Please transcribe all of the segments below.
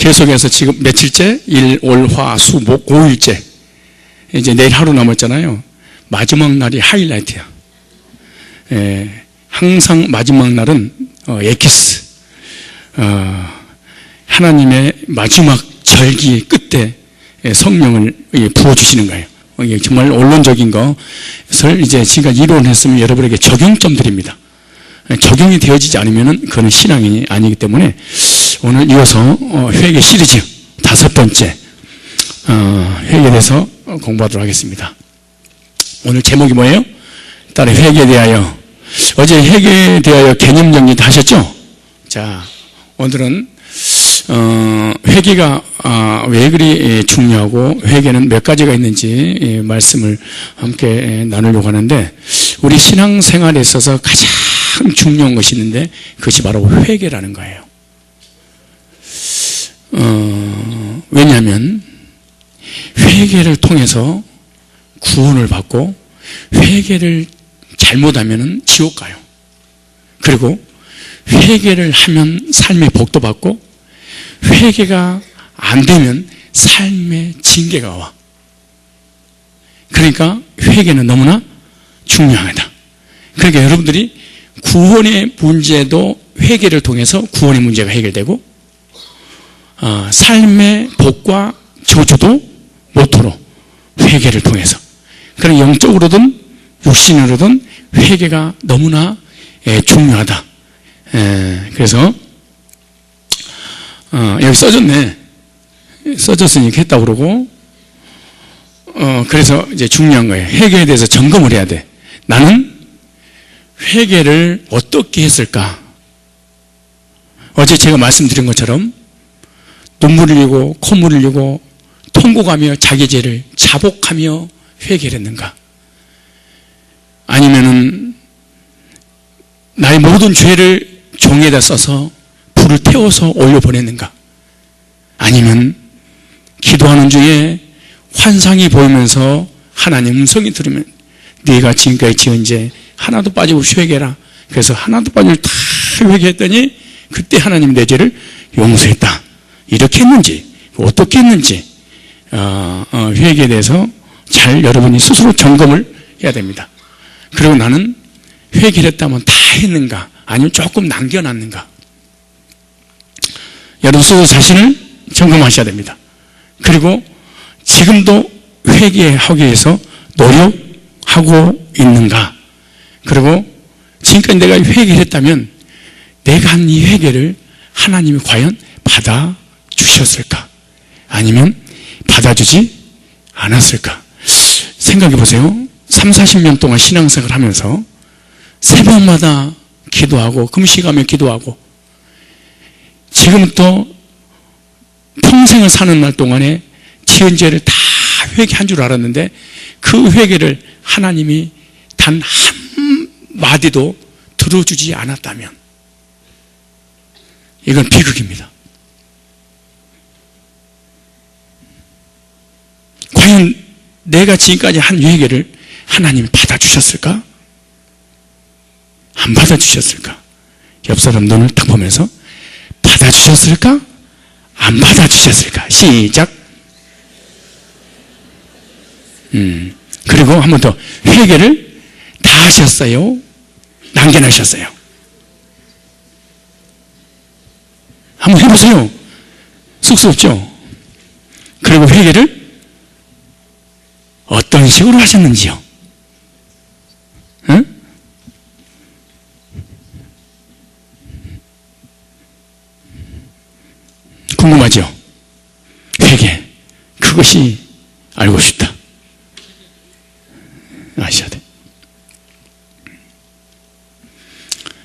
계속해서 지금 며칠째? 일, 월, 화, 수, 목 5일째. 이제 내일 하루 남았잖아요. 마지막 날이 하이라이트야. 항상 마지막 날은 에키스. 하나님의 마지막 절기 끝에 성령을 부어주시는 거예요. 이게 정말 원론적인 것을 이제 지금까지 이론했으면 여러분에게 적용점 드립니다. 적용이 되어지지 않으면 그건 신앙이 아니기 때문에 오늘 이어서 회개 시리즈 5번째 회개에 대해서 공부하도록 하겠습니다. 오늘 제목이 뭐예요? 딸의 회개에 대하여. 어제 회개에 대하여 개념 정리 다 하셨죠? 자, 오늘은 회개가 왜 그리 중요하고 회개는 몇 가지가 있는지 말씀을 함께 나누려고 하는데, 우리 신앙생활에 있어서 가장 중요한 것이 있는데 그것이 바로 회개라는 거예요. 왜냐하면 회개를 통해서 구원을 받고, 회개를 잘못하면 지옥 가요. 그리고 회개를 하면 삶의 복도 받고, 회개가 안 되면 삶의 징계가 와. 그러니까 회개는 너무나 중요하다. 그러니까 여러분들이 구원의 문제도 회개를 통해서 구원의 문제가 해결되고, 삶의 복과 저주도 모토로 회개를 통해서, 그런 영적으로든 육신으로든 회개가 너무나 중요하다. 그래서 여기 써졌네. 써졌으니까 했다고 그러고, 그래서 이제 중요한 거예요. 회개에 대해서 점검을 해야 돼. 나는 회개를 어떻게 했을까? 어제 제가 말씀드린 것처럼 눈물 흘리고 콧물 흘리고 통곡하며 자기 죄를 자복하며 회개를 했는가? 아니면은 나의 모든 죄를 종이에다 써서 불을 태워서 올려보냈는가? 아니면 기도하는 중에 환상이 보이면서 하나님 음성이 들으면 네가 지금까지 지은 죄 하나도 빠짐없이 회개해라. 그래서 하나도 빠짐없이 다 회개했더니 그때 하나님 내 죄를 용서했다. 이렇게 했는지 어떻게 했는지 회개에 대해서 잘 여러분이 스스로 점검을 해야 됩니다. 그리고 나는 회개를 했다면 다 했는가? 아니면 조금 남겨놨는가? 여러분 스스로 자신을 점검하셔야 됩니다. 그리고 지금도 회개하기 위해서 노력하고 있는가? 그리고 지금까지 내가 회개를 했다면 내가 한 이 회개를 하나님이 과연 받아주셨을까? 아니면 받아주지 않았을까? 생각해 보세요. 30-40년 동안 신앙생활을 하면서 새벽마다 기도하고 금식하며 기도하고, 지금부터 평생을 사는 날 동안에 지은 죄를 다 회개한 줄 알았는데 그 회개를 하나님이 단 한마디도 들어주지 않았다면 이건 비극입니다. 과연 내가 지금까지 한 회개를 하나님이 받아주셨을까? 안 받아주셨을까? 옆 사람 눈을 딱 보면서 받아주셨을까? 안 받아주셨을까? 시작. 그리고 한 번 더, 회개를 다 하셨어요? 남겨놓으셨어요? 한번 해보세요. 쑥스럽죠? 그리고 회개를 어떤 식으로 하셨는지요? 응? 궁금하죠? 회개, 그것이 알고 싶다. 아셔야 돼.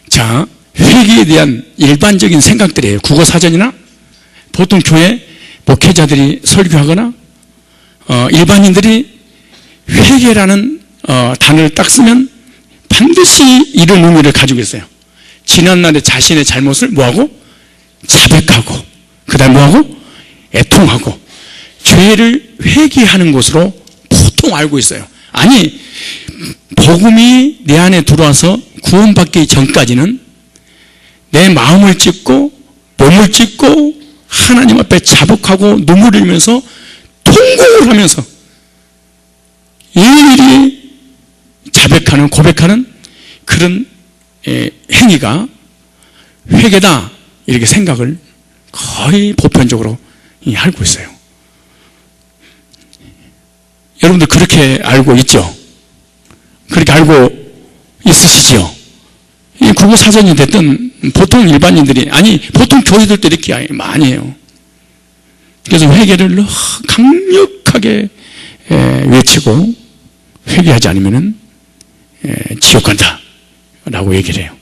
자, 회개에 대한 일반적인 생각들이에요. 국어사전이나 보통 교회 목회자들이 설교하거나 일반인들이 회개라는 단어를 딱 쓰면 반드시 이런 의미를 가지고 있어요. 지난날의 자신의 잘못을 뭐하고? 자백하고, 그 다음 뭐하고? 애통하고, 죄를 회개하는 것으로 보통 알고 있어요. 아니, 복음이 내 안에 들어와서 구원받기 전까지는 내 마음을 찢고 몸을 찢고 하나님 앞에 자복하고 눈물을 흘리면서 통곡을 하면서 일일이 자백하는, 고백하는 그런 행위가 회개다, 이렇게 생각을 거의 보편적으로 알고 있어요. 여러분들 그렇게 알고 있죠? 그렇게 알고 있으시죠? 이 국어사전이 됐든 보통 일반인들이, 아니 보통 교회들도 이렇게 많이 해요. 그래서 회개를 강력하게 외치고 회개하지 않으면 지옥 간다 라고 얘기를 해요.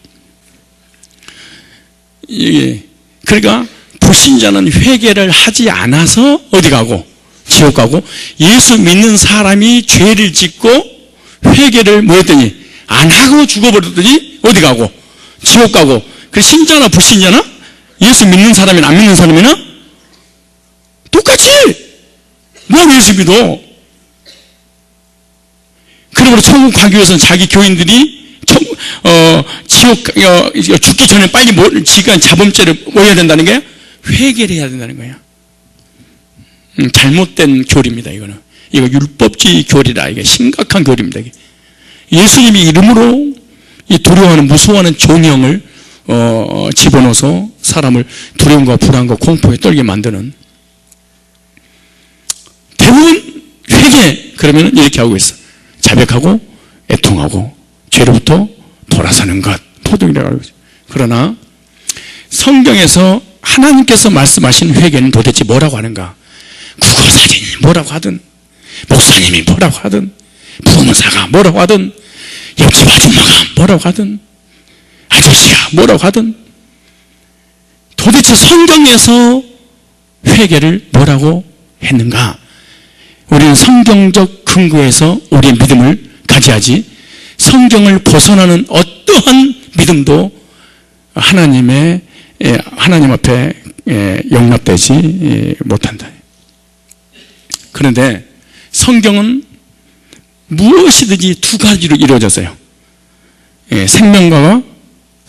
그러니까 불신자는 회개를 하지 않아서 어디 가고? 지옥 가고, 예수 믿는 사람이 죄를 짓고 회개를 뭐 했더니 안 하고 죽어버렸더니 어디 가고? 지옥 가고. 그 신자나 불신자나 예수 믿는 사람이나 안 믿는 사람이나 똑같이 뭐 예수 믿어. 그러므로 천국 가기 위해서는 자기 교인들이 지옥 죽기 전에 빨리 지가 자범죄를 뭐 해야 된다는 거야? 회개를 해야 된다는 거야. 잘못된 교리입니다. 이거는 이거 율법주의 교리라. 이게 심각한 교리입니다. 이게. 예수님이 이름으로 이 두려워하는, 무서워하는 존형을 집어넣어서 사람을 두려움과 불안과 공포에 떨게 만드는, 대부분 회개 그러면 이렇게 하고 있어. 자백하고 애통하고 죄로부터 돌아서는 것, 포도이라고 하죠. 그러나 성경에서 하나님께서 말씀하신 회개는 도대체 뭐라고 하는가? 국어사전이 뭐라고 하든, 목사님이 뭐라고 하든, 부흥사가 뭐라고 하든, 옆집 아줌마가 뭐라고 하든, 아저씨가 뭐라고 하든, 도대체 성경에서 회개를 뭐라고 했는가? 우리는 성경적 근거에서 우리의 믿음을 가져야지, 성경을 벗어나는 어떠한 믿음도 하나님 앞에 용납되지 못한다. 그런데 성경은 무엇이든지 두 가지로 이루어졌어요. 생명과와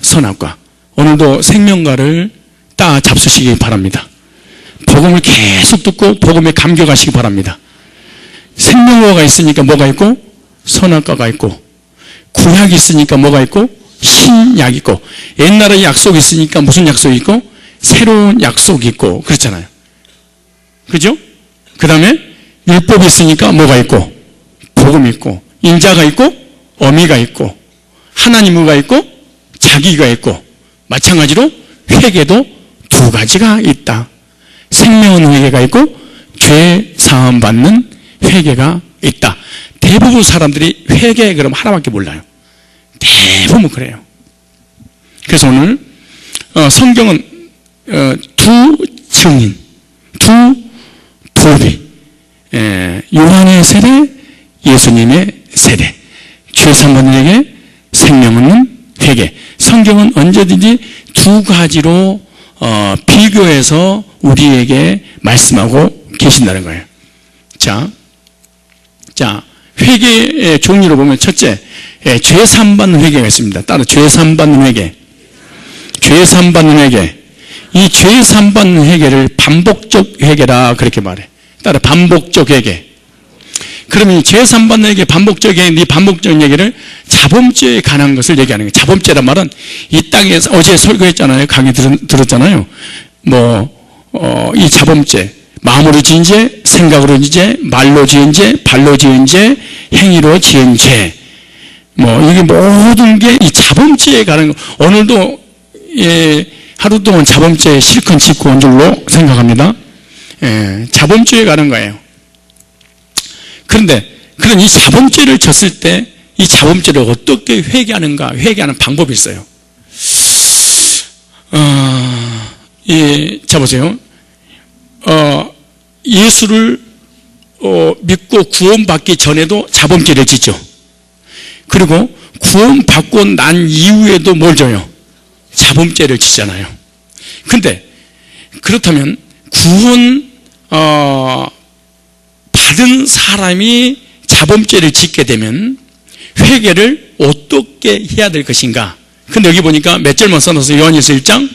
선악과. 오늘도 생명과를 따 잡수시기 바랍니다. 복음을 계속 듣고 복음에 감격하시기 바랍니다. 생명과가 있으니까 뭐가 있고? 선악과가 있고, 구약이 있으니까 뭐가 있고? 신약이 있고, 옛날에 약속이 있으니까 무슨 약속이 있고? 새로운 약속이 있고, 그렇잖아요. 그죠? 그 다음에 율법이 있으니까 뭐가 있고? 복음이 있고, 인자가 있고, 어미가 있고, 하나님과 있고, 자기가 있고, 마찬가지로 회개도 두 가지가 있다. 생명은 회개가 있고, 죄 사함 받는 회개가 있다. 대부분 사람들이 회개 그럼 하나밖에 몰라요. 대부분 그래요. 그래서 오늘 성경은 두 증인, 두 도비, 요한의 세례, 예수님의 세례, 죄 사함 받는 회개, 생명 없는 회개. 성경은 언제든지 두 가지로 비교해서 우리에게 말씀하고 계신다는 거예요. 자, 회개의 종류로 보면 첫째, 죄 사함 받는 회개가 있습니다. 따로 죄 사함 받는 회개. 죄 사함 받는 회개. 이 죄 사함 받는 회개를 반복적 회개라 그렇게 말해. 따로 반복적 회개. 그러면 죄 사함 받는 회개, 반복적 회개, 이 반복적 회개를 자범죄에 관한 것을 얘기하는 거예요. 자범죄란 말은 이 땅에서 어제 설교했잖아요. 강의 들었잖아요. 이 자범죄. 마음으로 지은 죄, 생각으로 지은 죄, 말로 지은 죄, 발로 지은 죄, 행위로 지은 죄. 이게 모든 게 이 자범죄에 관한 거. 오늘도 하루 동안 자범죄 실컷 짚고 온 줄로 생각합니다. 자범죄에 관한 거예요. 그런데 그런 이 자범죄를 졌을 때 이 자범죄를 어떻게 회개하는가? 회개하는 방법이 있어요. 자 보세요. 예수를 믿고 구원받기 전에도 자범죄를 짓죠. 그리고 구원받고 난 이후에도 뭘 져요? 자범죄를 짓잖아요. 근데 그렇다면 구원 받은 사람이 자범죄를 짓게 되면 회개를 어떻게 해야 될 것인가? 근데 여기 보니까 몇 절만 써놨어요. 요한일서 1장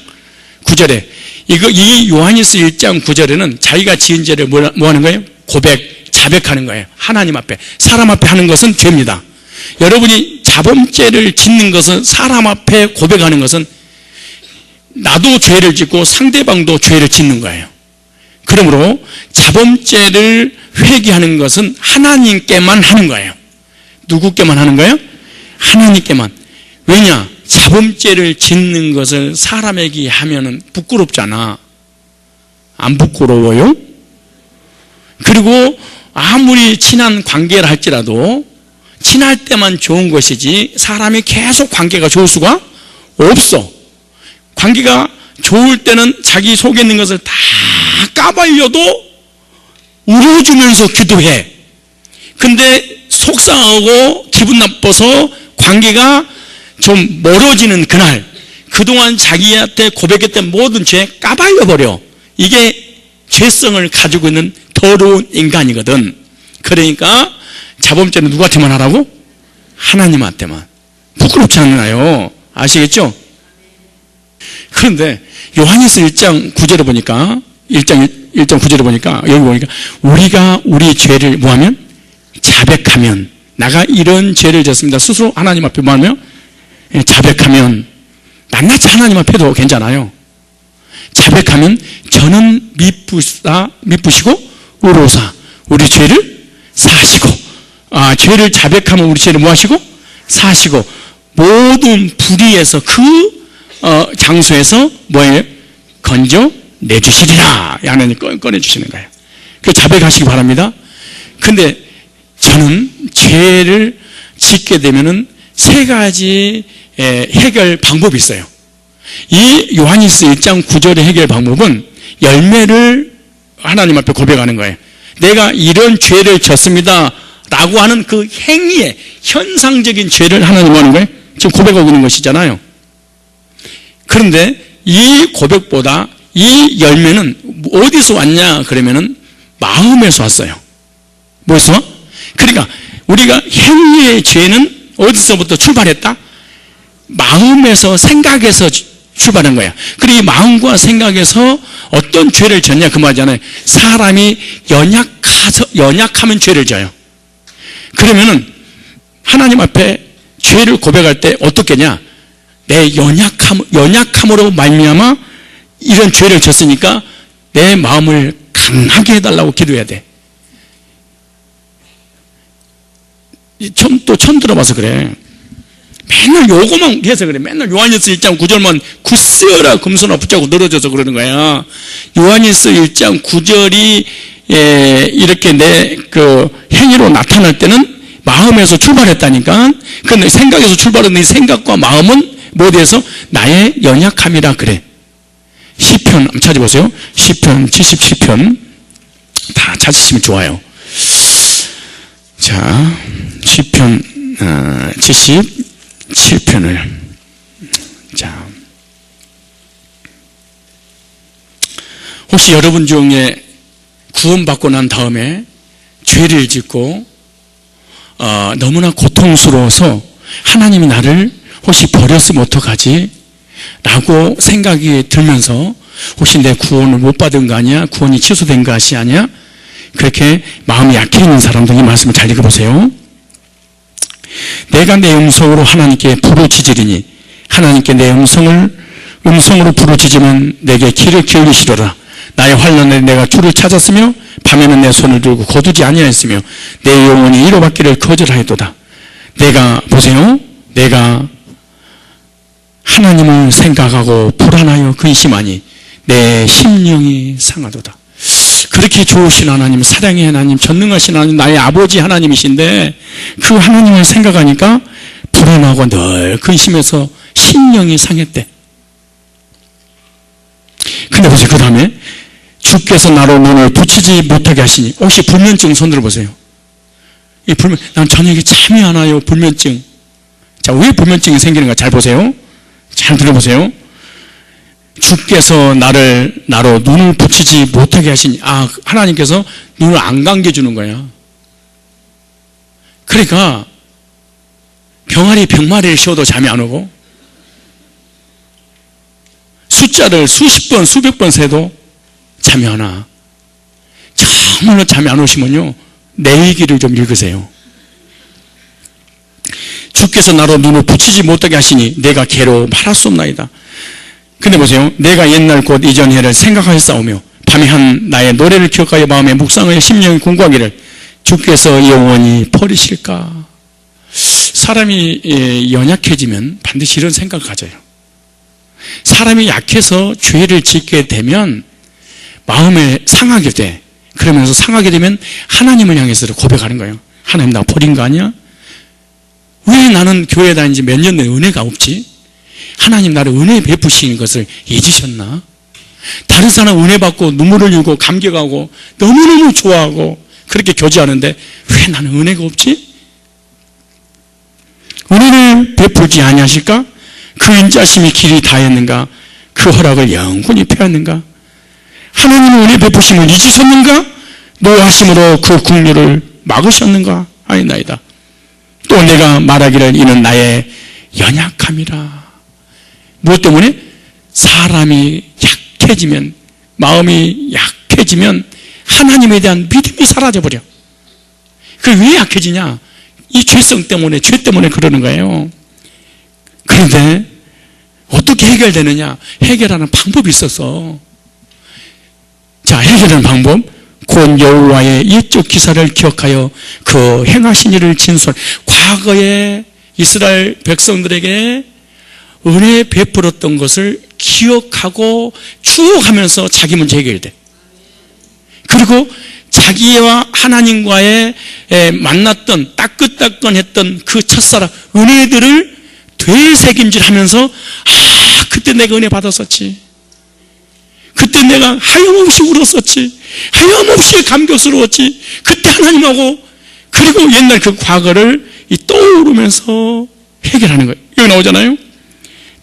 9절에 이 요한일서 1장 9절에는 자기가 지은 죄를 뭐 하는 거예요? 자백하는 거예요. 하나님 앞에. 사람 앞에 하는 것은 죄입니다. 여러분이 자범죄를 짓는 것은, 사람 앞에 고백하는 것은 나도 죄를 짓고 상대방도 죄를 짓는 거예요. 그러므로 자범죄를 회개하는 것은 하나님께만 하는 거예요. 누구께만 하는 거예요? 하나님께만. 왜냐? 자범죄를 짓는 것을 사람에게 하면은 부끄럽잖아. 안 부끄러워요? 그리고 아무리 친한 관계를 할지라도 친할 때만 좋은 것이지 사람이 계속 관계가 좋을 수가 없어. 관계가 좋을 때는 자기 속에 있는 것을 다 까발려도 울어주면서 기도해. 근데 속상하고 기분 나빠서 관계가 좀 멀어지는 그날, 그동안 자기한테 고백했던 모든 죄 까발려버려. 이게 죄성을 가지고 있는 더러운 인간이거든. 그러니까 자범죄는 누구한테만 하라고? 하나님한테만. 부끄럽지 않나요? 아시겠죠? 그런데 요한일서 1장 9절에 보니까 1장 9절에 보니까 여기 보니까 우리가 우리 죄를 뭐하면? 자백하면, 나가 이런 죄를 졌습니다. 스스로 하나님 앞에 뭐하면? 자백하면, 낱낱이 하나님 앞에도 괜찮아요. 자백하면 저는 미쁘시고 의로사 우리 죄를 사시고, 죄를 자백하면 우리 죄를 뭐하시고? 사시고 모든 불의에서 그 장소에서 뭐예요? 건져 내주시리라. 하나님 꺼내주시는 거예요. 그 자백하시기 바랍니다. 근데 저는 죄를 짓게 되면은 세 가지 해결 방법이 있어요. 이 요한일서 1장 9절의 해결 방법은 열매를 하나님 앞에 고백하는 거예요. 내가 이런 죄를 졌습니다 라고 하는 그 행위의 현상적인 죄를 하나님 하는 거예요. 지금 고백하고 있는 것이잖아요. 그런데 이 고백보다 이 열매는 어디서 왔냐 그러면은 마음에서 왔어요. 뭐에서? 그러니까 우리가 행위의 죄는 어디서부터 출발했다? 마음에서, 생각에서 출발한 거야. 그리고 이 마음과 생각에서 어떤 죄를 졌냐 그 말이잖아요. 사람이 연약하면 죄를 져요. 그러면은 하나님 앞에 죄를 고백할 때 어떻게냐? 내 연약함으로 말미암아 이런 죄를 졌으니까 내 마음을 강하게 해달라고 기도해야 돼. 처음 들어봐서 그래. 맨날 요거만 해서 그래. 맨날 요한일서 1장 9절만 굳세어라 금손아 붙잡고 늘어져서 그러는 거야. 요한일서 1장 9절이 이렇게 내 그 행위로 나타날 때는 마음에서 출발했다니까. 근데 생각에서 출발한 이 생각과 마음은 뭐에 대해서? 나의 연약함이라 그래. 시편 한번 찾아보세요. 시편 77편 다 찾으시면 좋아요. 자, 시편 77편을 자, 혹시 여러분 중에 구원받고 난 다음에 죄를 짓고 너무나 고통스러워서 하나님이 나를 혹시 버렸으면 어떡하지? 라고 생각이 들면서 혹시 내 구원을 못 받은 거 아니야? 구원이 취소된 것이 아니야? 그렇게 마음이 약해 있는 사람들 이 말씀을 잘 읽어보세요. 내가 내 음성으로 하나님께 부르짖으리니 하나님께 내 음성으로 부르짖으면 내게 귀를 기울이시리라. 나의 환난에 내가 주를 찾았으며 밤에는 내 손을 들고 거두지 아니하였으며 내 영혼이 이로받기를 거절하였도다. 내가 보세요. 내가 하나님을 생각하고 불안하여 근심하니 내 심령이 상하도다. 그렇게 좋으신 하나님, 사랑의 하나님, 전능하신 하나님, 나의 아버지 하나님이신데 그 하나님을 생각하니까 불안하고 늘 근심해서 심령이 상했대. 근데 보세요. 그 다음에 주께서 나로 눈을 붙이지 못하게 하시니, 혹시 불면증 손 들어보세요. 이 난 저녁에 잠이 안 와요. 불면증. 자, 왜 불면증이 생기는가 잘 보세요. 잘 들어보세요. 주께서 나로 눈을 붙이지 못하게 하시니, 하나님께서 눈을 안 감겨주는 거야. 그러니까 병아리 병마리를 씌워도 잠이 안 오고, 숫자를 수십 번, 수백 번 세도 잠이 안 와. 정말로 잠이 안 오시면요, 내 얘기를 좀 읽으세요. 주께서 나로 눈을 붙이지 못하게 하시니 내가 괴로워 말할 수 없나이다. 근데 보세요. 내가 옛날 곧 이전 해를 생각하여 싸우며 밤에 한 나의 노래를 기억하여 마음에 묵상하여 심령이 공고하기를 주께서 영원히 버리실까. 사람이 연약해지면 반드시 이런 생각을 가져요. 사람이 약해서 죄를 짓게 되면 마음에 상하게 돼. 그러면서 상하게 되면 하나님을 향해서 고백하는 거예요. 하나님, 나 버린 거 아니야? 왜 나는 교회 다니지 몇 년 내 은혜가 없지? 하나님 나를 은혜 베푸시는 것을 잊으셨나? 다른 사람 은혜 받고 눈물을 흘리고 감격하고 너무너무 좋아하고 그렇게 교제하는데 왜 나는 은혜가 없지? 은혜를 베풀지 아니하실까? 그 인자심이 길이 다했는가? 그 허락을 영원히 펴었는가? 하나님의 은혜 베푸심을 잊으셨는가? 노하심으로 그 국류를 막으셨는가? 아니나이다. 또 내가 말하기를 이는 나의 연약함이라. 무엇 때문에? 사람이 약해지면, 마음이 약해지면 하나님에 대한 믿음이 사라져버려. 그게 왜 약해지냐? 이 죄성 때문에, 죄 때문에 그러는 거예요. 그런데 어떻게 해결되느냐? 해결하는 방법이 있어서. 자, 해결하는 방법. 곧 여호와의 옛적 기사를 기억하여 그 행하신 일을 진술. 과거에 이스라엘 백성들에게 은혜 베풀었던 것을 기억하고 추억하면서 자기 문제 해결돼. 그리고 자기와 하나님과의 만났던 따끈따끈했던 그 첫사랑 은혜들을 되새김질하면서 그때 내가 은혜 받았었지. 그때 내가 하염없이 울었었지. 하염없이 감격스러웠지. 그때 하나님하고 그리고 옛날 그 과거를 떠오르면서 해결하는 거예요. 여기 나오잖아요.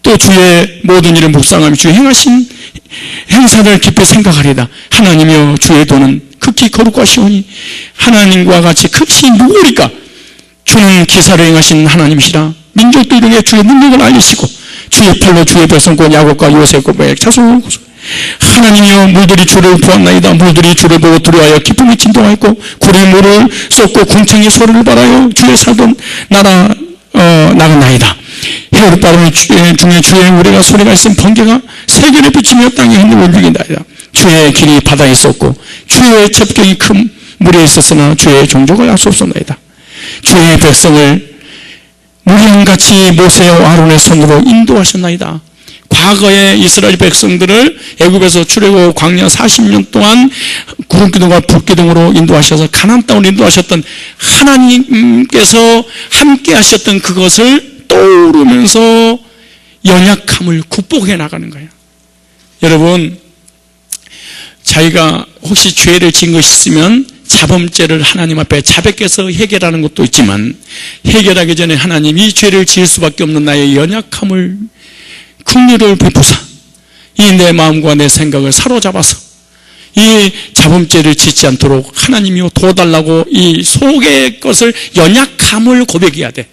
또 주의 모든 일을 묵상하며 주의 행하신 행사를 깊이 생각하리다. 하나님이여 주의 도는 극히 거룩하시오니 하나님과 같이 크신 누구리까? 주는 기사를 행하신 하나님이시라. 민족들에게 주의 능력을 알리시고 주의 팔로 주의 백성 곧 야곱과 요셉과 자손 하나님이여 물들이 주를 보았나이다. 물들이 주를 보고 두려워하여 기쁨이 진동하였고 굴이 물을 쏟고 궁창이 소리를 발하여 주의 살던 나라 나갔나이다. 해를 빠르는 중에 주의 우리가 소리가 있은 번개가 세계를 비치며 땅에 흔들어 움직인다이다. 주의 길이 바다에 있었고 주의 접경이 큰 물에 있었으나 주의 종족을 알 수 없었나이다. 주의 백성을 무리한같이 모세와 아론의 손으로 인도하셨나이다. 과거에 이스라엘 백성들을 애굽에서 출애굽 광야 40년 동안 구름기둥과 불기둥으로 인도하셔서 가나안 땅으로 인도하셨던 하나님께서 함께 하셨던 그것을 떠오르면서 연약함을 극복해 나가는 거예요. 여러분, 자기가 혹시 죄를 지은 것이 있으면 자범죄를 하나님 앞에 자백해서 해결하는 것도 있지만 해결하기 전에 하나님 이 죄를 지을 수밖에 없는 나의 연약함을 긍휼을 베푸사 이 내 마음과 내 생각을 사로잡아서 이 자범죄를 짓지 않도록 하나님이요 도와달라고 이 속의 것을 연약함을 고백해야 돼.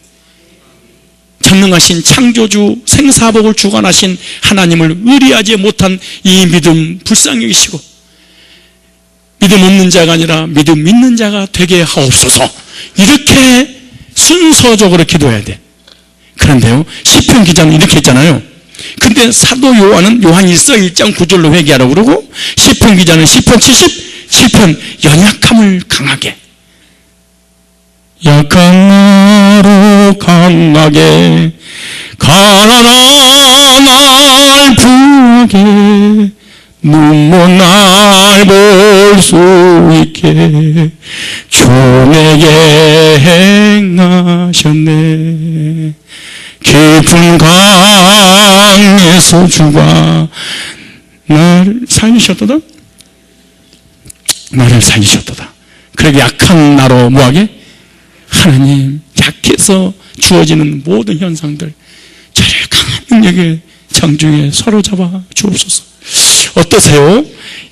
전능하신 창조주 생사복을 주관하신 하나님을 의리하지 못한 이 믿음 불쌍히 여기시고 믿음 없는 자가 아니라 믿음 있는 자가 되게 하옵소서. 이렇게 순서적으로 기도해야 돼. 그런데요, 시편 기자는 이렇게 했잖아요. 근데 사도 요한은 요한 1장 9절로 회개하라고 그러고 시편 기자는 시편 77편 연약함을 강하게, 약한 나로 강하게 가난한 날 부하게 눈먼 날 볼 수 있게 주 내게 행하셨네. 깊은 강에서 주가 나를 살리셨도다. 나를 살리셨도다. 그러게 약한 나로 뭐하게? 하나님, 약해서 주어지는 모든 현상들 저를 강한 능력의 창조에 사로잡아 주옵소서. 어떠세요?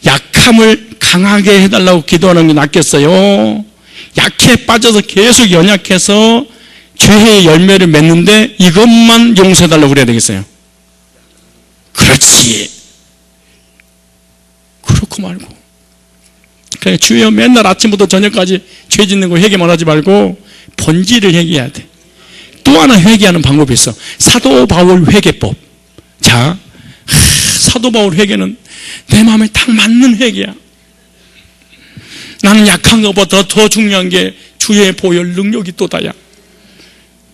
약함을 강하게 해달라고 기도하는 게 낫겠어요? 약해 빠져서 계속 연약해서 죄의 열매를 맺는데 이것만 용서해달라고 그래야 되겠어요? 그렇지. 말고. 그래, 주여 맨날 아침부터 저녁까지 죄 짓는 거 회개만 하지 말고 본질을 회개해야 돼. 또 하나 회개하는 방법이 있어. 사도 바울 회개법. 자, 사도 바울 회개는 내 마음에 딱 맞는 회개야. 나는 약한 것보다 더 중요한 게 주의 보혈 능력이 또 다야.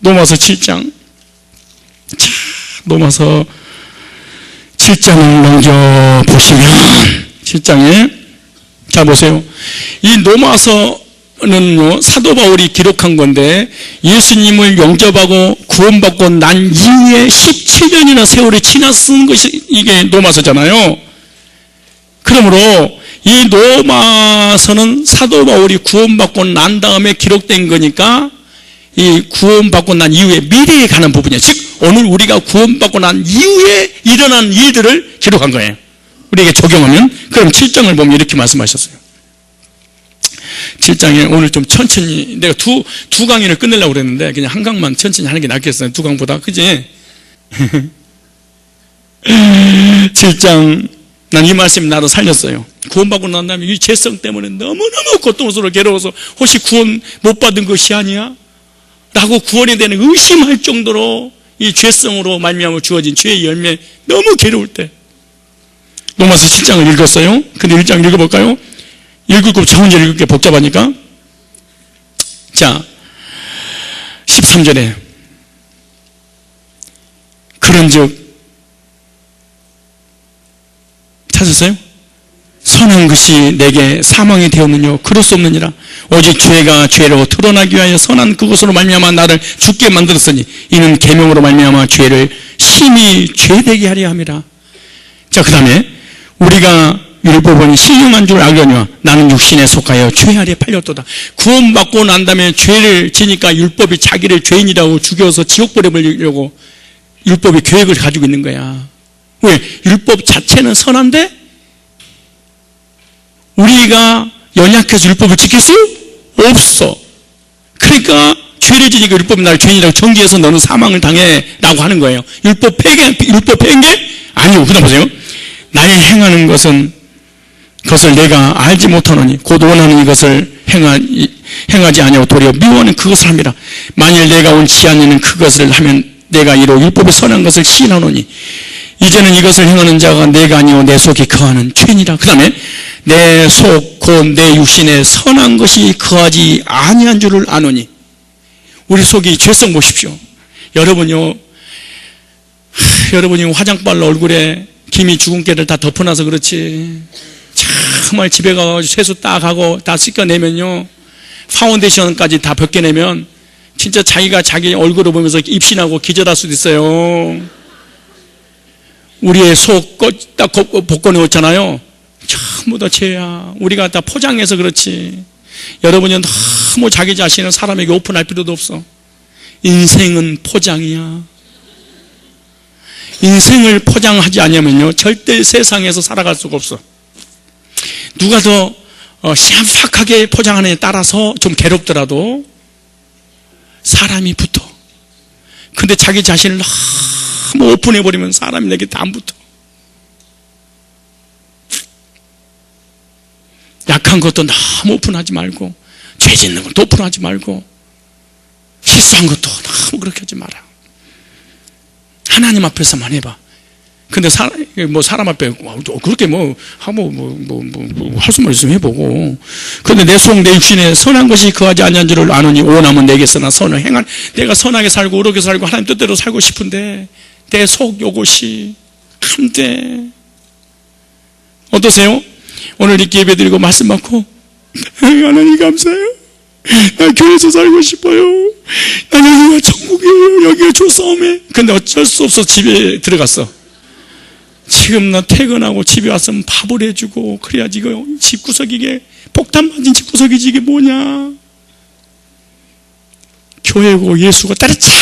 로마서 7장. 자, 로마서 7장을 넘겨보시면 7장에 자 보세요. 이 로마서는요, 사도 바울이 기록한 건데 예수님을 영접하고 구원받고 난 이후에 17년이나 세월이 지나서 쓴 것이 이게 로마서잖아요. 그러므로 이 로마서는 사도 바울이 구원받고 난 다음에 기록된 거니까 이 구원받고 난 이후에 미래에 가는 부분이에요. 즉 오늘 우리가 구원받고 난 이후에 일어난 일들을 기록한 거예요. 우리에게 적용하면. 그럼 7장을 보면 이렇게 말씀하셨어요. 7장에 오늘 좀 천천히, 내가 두 강의를 끝내려고 그랬는데 그냥 한 강만 천천히 하는 게 낫겠어요. 두 강보다. 그지? 7장, 난 이 말씀이 나도 살렸어요. 구원받고 난 다음에 이 죄성 때문에 너무너무 고통스러워 괴로워서 혹시 구원 못 받은 것이 아니야? 라고 구원에 대한 의심할 정도로 이 죄성으로 말미암아 주어진 죄의 열매 너무 괴로울 때 로마서 7장을 읽었어요. 근데 1장 읽어볼까요? 읽을 거 저 혼자 읽을게 복잡하니까. 자, 13절에 그런즉 찾았어요? 선한 것이 내게 사망이 되었느냐? 그럴 수 없느니라. 오직 죄가 죄로 드러나기 위하여 선한 그것으로 말미암아 나를 죽게 만들었으니 이는 계명으로 말미암아 죄를 심히 죄되게 하려 함이라. 자, 그 다음에 우리가 율법은 신령한 줄 알거니와 나는 육신에 속하여 죄 아래 팔렸도다. 구원받고 난 다음에 죄를 지니까 율법이 자기를 죄인이라고 죽여서 지옥 보내버리려고 율법이 계획을 가지고 있는 거야. 왜? 율법 자체는 선한데 우리가 연약해서 율법을 지킬 수 없어. 그러니까 죄를 지니까 율법이 나를 죄인이라고 정죄해서 너는 사망을 당해 라고 하는 거예요. 율법 폐기? 아니요. 그다음 보세요. 나의 행하는 그것을 내가 알지 못하노니 곧 원하는 이것을 행하지 아니하고 도리어 미워하는 그것을 함이라. 만일 내가 원치 않는 그것을 하면 내가 이로 율법의 선한 것을 시인하노니 이제는 이것을 행하는 자가 내가 아니오 내 속에 거하는 죄니라. 그 다음에 내 속 곧 내 육신에 선한 것이 거하지 아니한 줄을 아노니. 우리 속이 죄성 보십시오. 여러분이 화장빨로 얼굴에 김이 주근깨를 다 덮어놔서 그렇지 정말 집에 가서 세수 딱 하고 다 씻겨내면요 파운데이션까지 다 벗겨내면 진짜 자기가 자기 얼굴을 보면서 입신하고 기절할 수도 있어요. 우리의 속 딱 벗겨내었잖아요. 전부 다 죄야. 우리가 다 포장해서 그렇지. 여러분이 너무 자기 자신을 사람에게 오픈할 필요도 없어. 인생은 포장이야. 인생을 포장하지 않으면요 절대 세상에서 살아갈 수가 없어. 누가 더 쌈박하게 포장하느냐에 따라서 좀 괴롭더라도 사람이 붙어. 근데 자기 자신을 너무 오픈해버리면 사람이 내게 다 안 붙어. 약한 것도 너무 오픈하지 말고 죄 짓는 것도 오픈하지 말고 실수한 것도 너무 그렇게 하지 마라. 하나님 앞에서만 해봐. 근데 사람 앞에 그렇게 할 수만 있으면 해보고. 근데 내 속 내 육신에 선한 것이 거하지 아니한 줄을 아노니 오남은 내게서나 선을 행한. 내가 선하게 살고 의롭게 살고 하나님 뜻대로 살고 싶은데 내 속 요것이 안 돼. 어떠세요? 오늘 이렇게 예배드리고 말씀 받고 하나님 감사해요. 나 교회에서 살고 싶어요. 나 여기가 천국이에요. 여기가 조싸움에. 근데 어쩔 수 없어 집에 들어갔어. 지금 나 퇴근하고 집에 왔으면 밥을 해주고 그래야지 이거 집구석 이게 폭탄 맞은 집구석이지 이게 뭐냐. 교회고 예수가 따르차.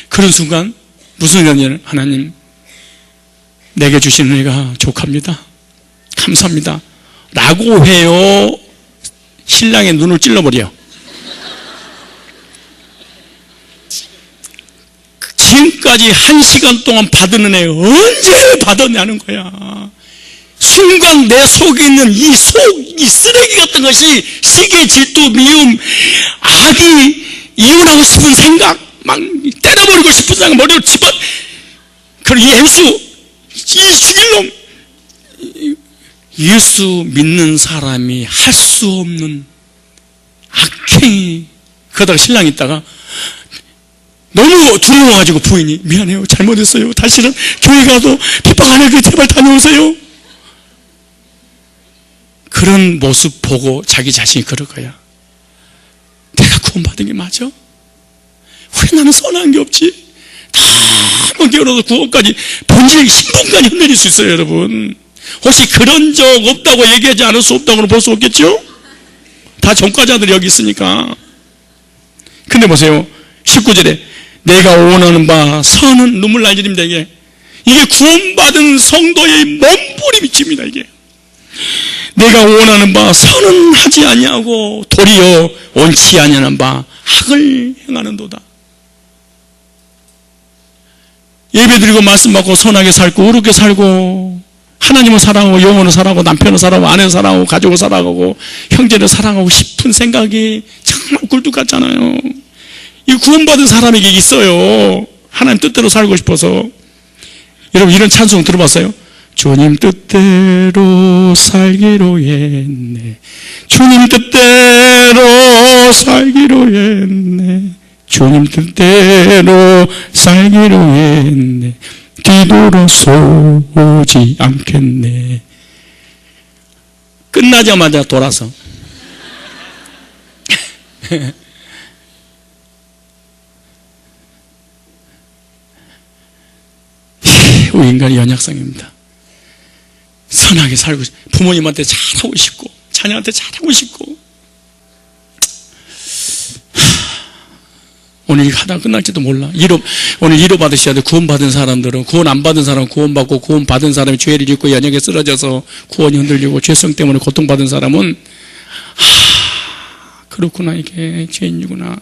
그런 순간 무슨 의미냐면 하나님 내게 주신 은혜가 족합니다. 감사합니다. 라고 해요. 신랑의 눈을 찔러버려. 지금까지 1시간 동안 받은 은혜 언제 받았냐는 거야. 순간 내 속에 있는 이 쓰레기 같은 것이 시기, 질투, 미움, 악이 이혼하고 싶은 생각, 막 때려버리고 싶은 생각, 머리로 그리고 이 죽일 놈. 예수 믿는 사람이 할 수 없는 악행이. 그러다가 신랑이 있다가 너무 두려워가지고 부인이 미안해요, 잘못했어요, 다시는 교회 가도 핍박 안 해도 제발 다녀오세요. 그런 모습 보고 자기 자신이 그럴 거야. 내가 구원받은 게 맞아? 왜 나는 선한 게 없지? 다 깨어나서 구원까지 본질 신분까지 흔들릴 수 있어요. 여러분, 혹시 그런 적 없다고 얘기하지 않을 수 없다고는 볼 수 없겠죠? 다 전과자들이 여기 있으니까. 근데 보세요, 19절에 내가 원하는 바 선은, 눈물 날리입니다. 이게 구원받은 성도의 몸부림치입니다. 이게 내가 원하는 바 선은 하지 아니하고 도리어 원치 아니하는 바 악을 행하는도다. 예배드리고 말씀 받고 선하게 살고 의롭게 살고 하나님을 사랑하고 영혼을 사랑하고 남편을 사랑하고 아내를 사랑하고 가족을 사랑하고 형제를 사랑하고 싶은 생각이 정말 굴뚝 같잖아요. 이 구원받은 사람에게 있어요. 하나님 뜻대로 살고 싶어서. 여러분, 이런 찬송 들어봤어요? 주님 뜻대로 살기로 했네. 주님 뜻대로 살기로 했네. 주님 뜻대로 살기로 했네. 뒤돌아서지 않겠네. 끝나자마자 돌아서 우리 인간의 연약성입니다. 선하게 살고 싶고, 부모님한테 잘하고 싶고, 자녀한테 잘하고 싶고. 오늘 이거 하다가 끝날지도 몰라. 오늘 위로 받으셔야 돼. 구원받은 사람들은, 구원 안 받은 사람은 구원받고, 구원 받은 사람이 죄를 짓고 연약에 쓰러져서 구원이 흔들리고 죄성 때문에 고통받은 사람은 그렇구나, 이게 죄인이구나.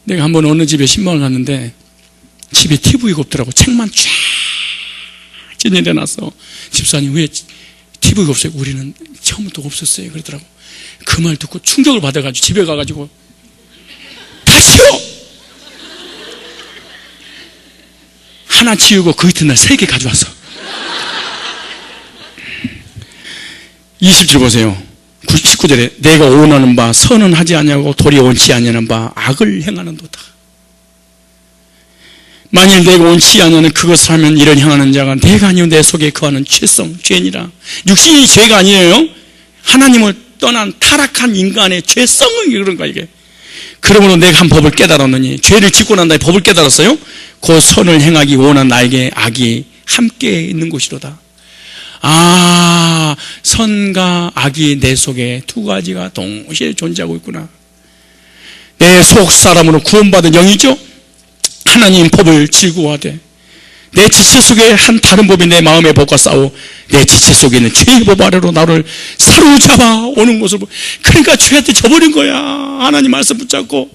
내가 한번 어느 집에 신방을 갔는데 집에 TV가 없더라고. 책만 쫙 찐해놨어. 집사님, 왜 TV가 없어요? 우리는 처음부터 없었어요. 그러더라고. 그 말 듣고 충격을 받아가지고 집에 가가지고 다 치워! 하나 치우고 그 이튿날 3개 가져왔어. 20절 보세요. 19절에 내가 원하는 바 선은 하지 아니하고 도리어 원치 아니하는 바 악을 행하는도다. 만일 내가 원치 아니하는 그것을 하면 이런 행하는 자가 내가 아니요 내 속에 거하는 죄성, 죄니라. 육신이 죄가 아니에요. 하나님을 떠난 타락한 인간의 죄성은 그런 거야, 이게. 그러므로 내가 한 법을 깨달았느니, 죄를 짓고 난 다음에 법을 깨달았어요. 그 선을 행하기 원한 나에게 악이 함께 있는 곳이로다. 선과 악이 내 속에 두 가지가 동시에 존재하고 있구나. 내 속 사람으로 구원받은 영이죠. 하나님 법을 즐거워하되 내 지체 속에 한 다른 법이 내 마음의 법과 싸워 내 지체 속에 있는 죄의 법 아래로 나를 사로잡아 오는 것을 그러니까 죄한테 져버린 거야. 하나님 말씀 붙잡고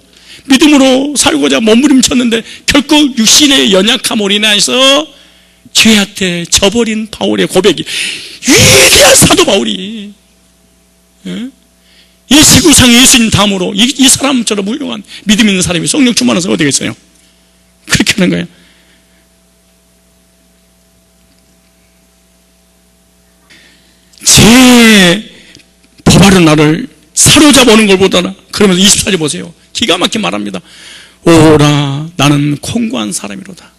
믿음으로 살고자 몸부림쳤는데 결국 육신의 연약함으로 인해서 죄한테 져버린 바울의 고백이, 위대한 사도 바울이, 이 지구상에 예수님 다음으로 이 사람처럼 훌륭한 믿음 있는 사람이 성령 충만해서 어디 겠어요? 그렇게 하는 거예요. 제 법아래 나를 사로잡아 오는 걸 보다나. 그러면서 24절 보세요. 기가 막히게 말합니다. 오라 나는 콩고한 사람이로다.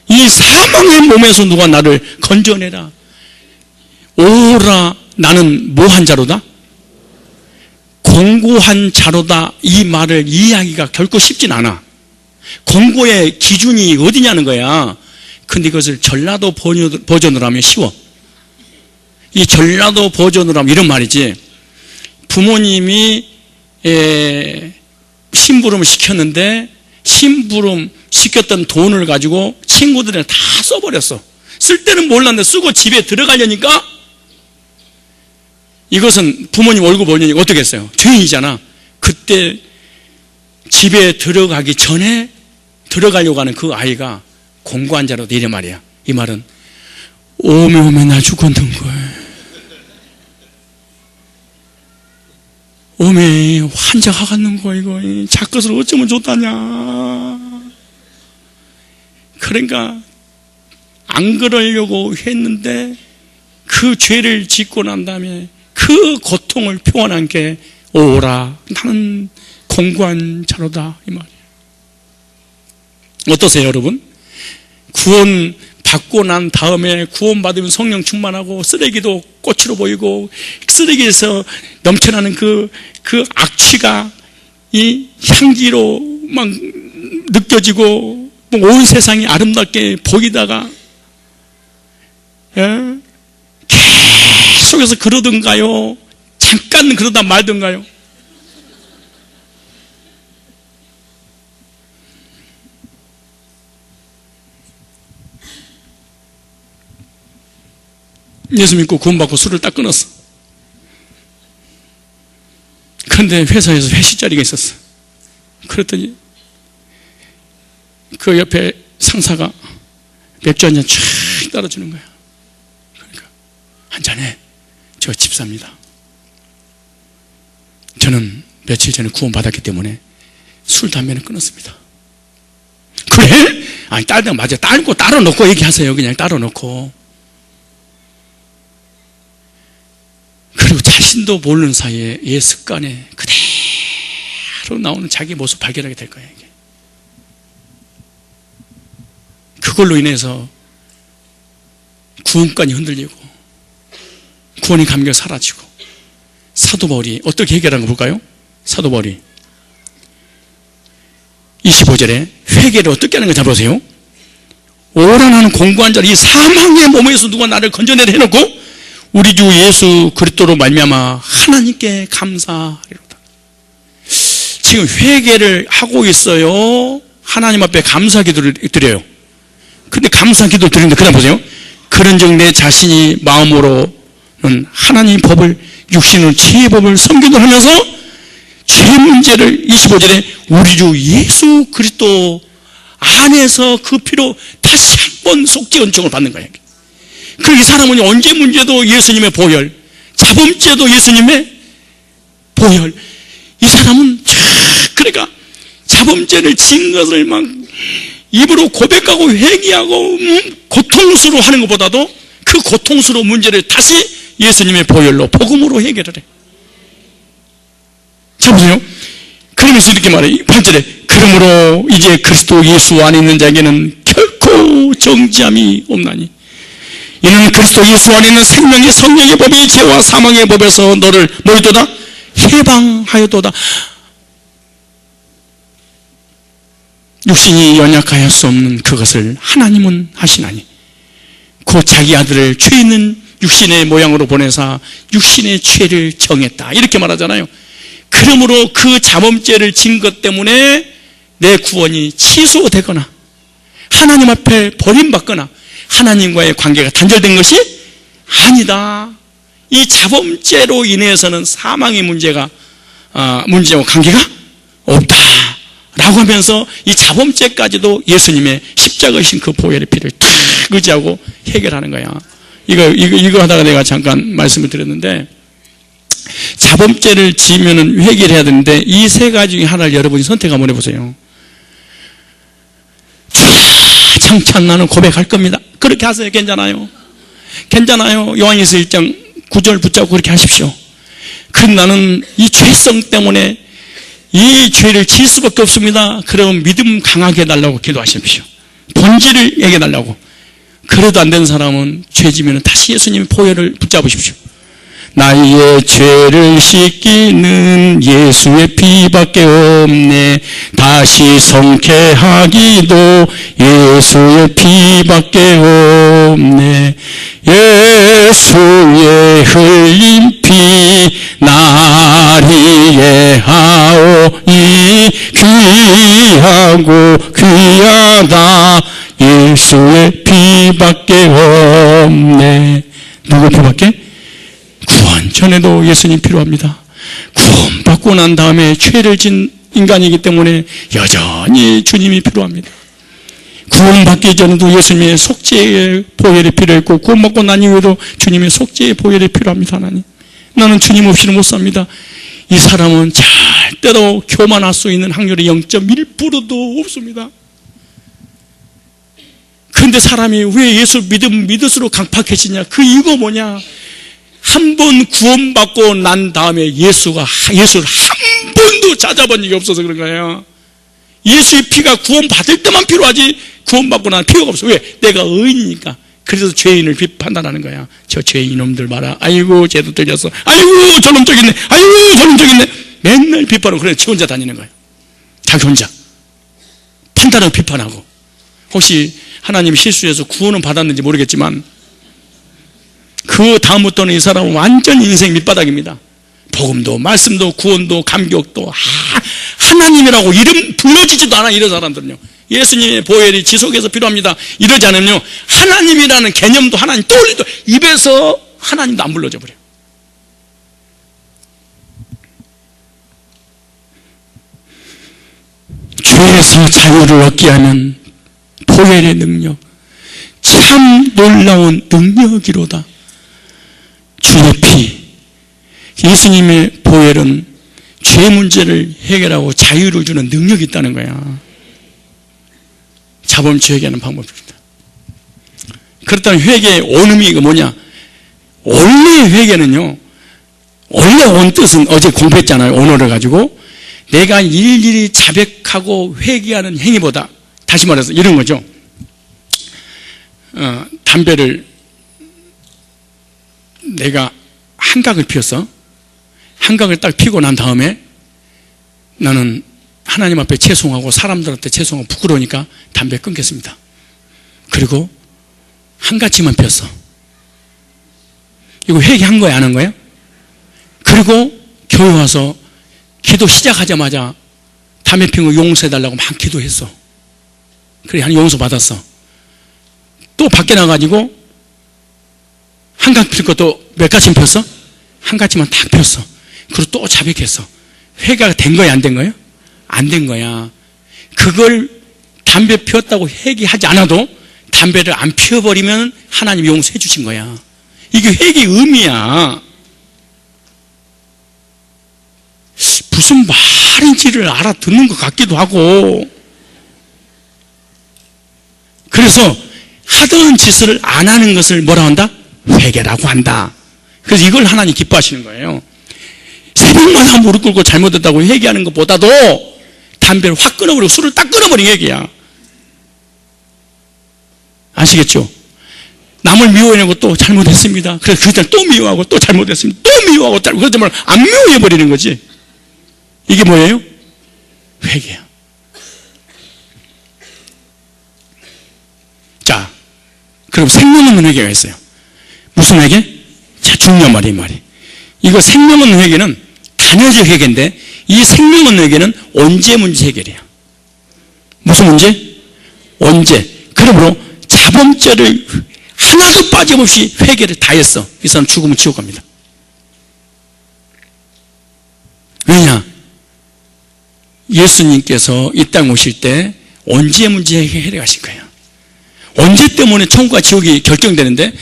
이 사망의 몸에서 누가 나를 건져내라. 오라 나는 뭐한 자로다? 공고한 자로다. 이 말을 이해하기가 결코 쉽진 않아. 공고의 기준이 어디냐는 거야. 근데 이것을 전라도 버전으로 하면 쉬워. 이 전라도 버전으로 하면 이런 말이지. 부모님이 심부름을 시켰는데 심부름 시켰던 돈을 가지고 친구들이랑 다 써버렸어. 쓸 때는 몰랐는데 쓰고 집에 들어가려니까 이것은 부모님 월급 벌려니까 어떻게 했어요? 죄인이잖아. 그때 집에 들어가기 전에 들어가려고 하는 그 아이가 공고한 자로다 이래 말이야. 이 말은 오면 나 죽었는 거예요. 오메 환자가 갔는 거 이거 자것을 어쩌면 좋다냐. 그러니까 안 그러려고 했는데 그 죄를 짓고 난 다음에 그 고통을 표현한 게 오라 나는 공고한 자로다 이 말이에요. 어떠세요 여러분? 구원 받고 난 다음에 구원받으면 성령 충만하고 쓰레기도 꽃으로 보이고 쓰레기에서 넘쳐나는 그 악취가 이 향기로 막 느껴지고 온 세상이 아름답게 보이다가 계속해서 그러던가요? 잠깐 그러다 말던가요? 예수 믿고 구원받고 술을 딱 끊었어. 그런데 회사에서 회식 자리가 있었어. 그랬더니 그 옆에 상사가 맥주 한 잔 쫙 따라주는 거야. 그러니까 한 잔에 저 집사입니다. 저는 며칠 전에 구원받았기 때문에 술, 담배는 끊었습니다. 그래? 아니 딸도 맞아. 딸고 따로 놓고 얘기하세요. 그냥 따로 놓고. 그리고 자신도 모르는 사이에 옛 습관에 그대로 나오는 자기 모습 발견하게 될 거예요. 이게. 그걸로 인해서 구원관이 흔들리고 구원의 감격이 사라지고 사도 바울이 어떻게 해결한 거 볼까요? 사도 바울이 25절에 회개를 어떻게 하는 거 잡으세요. 오라 나는 공고한 자로 이 사망의 몸에서 누가 나를 건져내려 해놓고 우리 주 예수 그리스도로 말미암아 하나님께 감사하리로다. 지금 회개를 하고 있어요. 하나님 앞에 감사 기도를 드려요. 근데 감사 기도 드리는데 그다음 보세요. 그런즉 내 자신이 마음으로는 하나님 법을 육신으로 지혜의 법을 섬기도 하면서 죄 문제를 25절에 우리 주 예수 그리스도 안에서 그 피로 다시 한번 속죄 은총을 받는 거예요. 그 이 사람은 언제 문제도 예수님의 보혈, 자범죄도 예수님의 보혈. 이 사람은 그러니까 자범죄를 지은 것을 막 입으로 고백하고 회개하고 고통스러워 하는 것보다도 그 고통스러운 문제를 다시 예수님의 보혈로 복음으로 해결을 해. 자 보세요. 그러면서 이렇게 말해. 8절에 그러므로 이제 그리스도 예수 안에 있는 자에게는 결코 정죄함이 없나니 이는 그리스도 예수 안에 있는 생명의 성령의 법이 죄와 사망의 법에서 너를 뭐였도다? 해방하였도다. 육신이 연약하여 수 없는 그것을 하나님은 하시나니 곧 자기 아들을 죄 있는 육신의 모양으로 보내사 육신의 죄를 정했다 이렇게 말하잖아요. 그러므로 그 자범죄를 진 것 때문에 내 구원이 취소되거나 하나님 앞에 버림받거나 하나님과의 관계가 단절된 것이 아니다. 이 자범죄로 인해서는 사망의 문제와 관계가 없다 라고 하면서 이 자범죄까지도 예수님의 십자가이신 그 보혈의 피를 탁 의지하고 해결하는 거야. 이거 하다가 내가 잠깐 말씀을 드렸는데 자범죄를 지으면 회개를 해야 되는데 이 세 가지 중에 하나를 여러분이 선택 한번 해보세요. 청천 나는 고백할 겁니다. 그렇게 하세요. 괜찮아요. 괜찮아요. 요한일서 1장 9절 붙잡고 그렇게 하십시오. 그럼 나는 이 죄성 때문에 이 죄를 지을 수밖에 없습니다. 그럼 믿음 강하게 해달라고 기도하십시오. 본질을 얘기해달라고. 그래도 안 된 사람은 죄 지면 다시 예수님의 보혈을 붙잡으십시오. 나의 죄를 씻기는 예수의 피밖에 없네. 다시 성쾌하기도 예수의 피밖에 없네. 예수의 흘린 피 나리에 하오니 귀하고 귀하다. 예수의 피밖에 없네. 누구 피밖에? 구원 전에도 예수님 필요합니다. 구원받고 난 다음에 죄를 진 인간이기 때문에 여전히 주님이 필요합니다. 구원받기 전에도 예수님의 속죄의 보혈이 필요했고, 구원받고 난 이후에도 주님의 속죄의 보혈이 필요합니다. 하나님, 나는 주님 없이는 못 삽니다. 이 사람은 절대로 교만할 수 있는 확률이 0.1%도 없습니다. 그런데 사람이 왜 예수 믿을수록 강팍해지냐? 그 이유가 뭐냐? 한 번 구원받고 난 다음에 예수를 한 번도 찾아본 적이 없어서 그런 거예요. 예수의 피가 구원받을 때만 필요하지, 구원받고 난 필요가 없어. 왜? 내가 의인이니까. 그래서 죄인을 판단하는 거야. 저 죄인 놈들 봐라. 아이고 쟤도 들렸어. 아이고 저놈 저기 있네. 아이고 저놈 저기 있네. 맨날 비판하고, 그래 지 혼자 다니는 거예요. 자기 혼자 판단하고 비판하고. 혹시 하나님 실수해서 구원은 받았는지 모르겠지만 그 다음부터는 이 사람은 완전 인생 밑바닥입니다. 복음도 말씀도 구원도 감격도 하나님이라고 이름 불러지지도 않아. 이런 사람들은요, 예수님의 보혈이 지속해서 필요합니다 이러지 않으면요, 하나님이라는 개념도 하나님 떠올리도 입에서 하나님도 안 불러져 버려요. 죄에서 자유를 얻게 하는 보혈의 능력, 참 놀라운 능력이로다. 주의 피, 예수님의 보혈은 죄 문제를 해결하고 자유를 주는 능력이 있다는 거야. 자범죄 회개하는 방법입니다. 그렇다면 회개의 원음이 뭐냐? 원래 회개는요, 원래 원 뜻은 어제 공부했잖아요. 언어를 가지고 내가 일일이 자백하고 회개하는 행위보다, 다시 말해서 이런 거죠. 담배를 내가 한각을 피웠어. 한각을 딱 피고 난 다음에 나는 하나님 앞에 죄송하고 사람들한테 죄송하고 부끄러우니까 담배 끊겠습니다. 그리고 한 가지만 피웠어. 이거 회개한 거야, 안 한 거야? 그리고 교회 와서 기도 시작하자마자 담배 피운 거 용서해달라고 막 기도했어. 그래, 한 용서 받았어. 또 밖에 나가가지고 한각 필 것도 몇 가지 폈어? 한 가지만 딱 폈어. 그리고 또 자백했어. 회개가 된 거야, 안 된 거야? 안 된 거야. 그걸 담배 피웠다고 회개하지 않아도 담배를 안 피워버리면 하나님 용서해 주신 거야. 이게 회개의 의미야. 무슨 말인지를 알아듣는 것 같기도 하고. 그래서 하던 짓을 안 하는 것을 뭐라 한다? 회개라고 한다. 그래서 이걸 하나님 기뻐하시는 거예요. 새벽마다 무릎 꿇고 잘못했다고 회개하는 것보다도 담배를 확 끊어버리고 술을 딱 끊어버리는 얘기야. 아시겠죠? 남을 미워하는 것도 잘못했습니다. 그래서 그 다음 또 미워하고 또 잘못했습니다. 또 미워하고 그러지 말고 안 미워해버리는 거지. 이게 뭐예요? 회개야. 자, 그럼 생명 없는 회개가 있어요. 무슨 회개? 자, 중요한 말이 이 말이. 이거 생명 없는 회개는 단어적 회개인데, 이 생명 없는 회개는 언제 문제 해결이야. 무슨 문제? 언제. 그러므로 자범죄를 하나도 빠짐없이 회개를 다 했어. 이 사람 죽으면 지옥 갑니다. 왜냐? 예수님께서 이 땅 오실 때 언제 문제 해결하실 거예요. 언제 때문에 천국과 지옥이 결정되는데,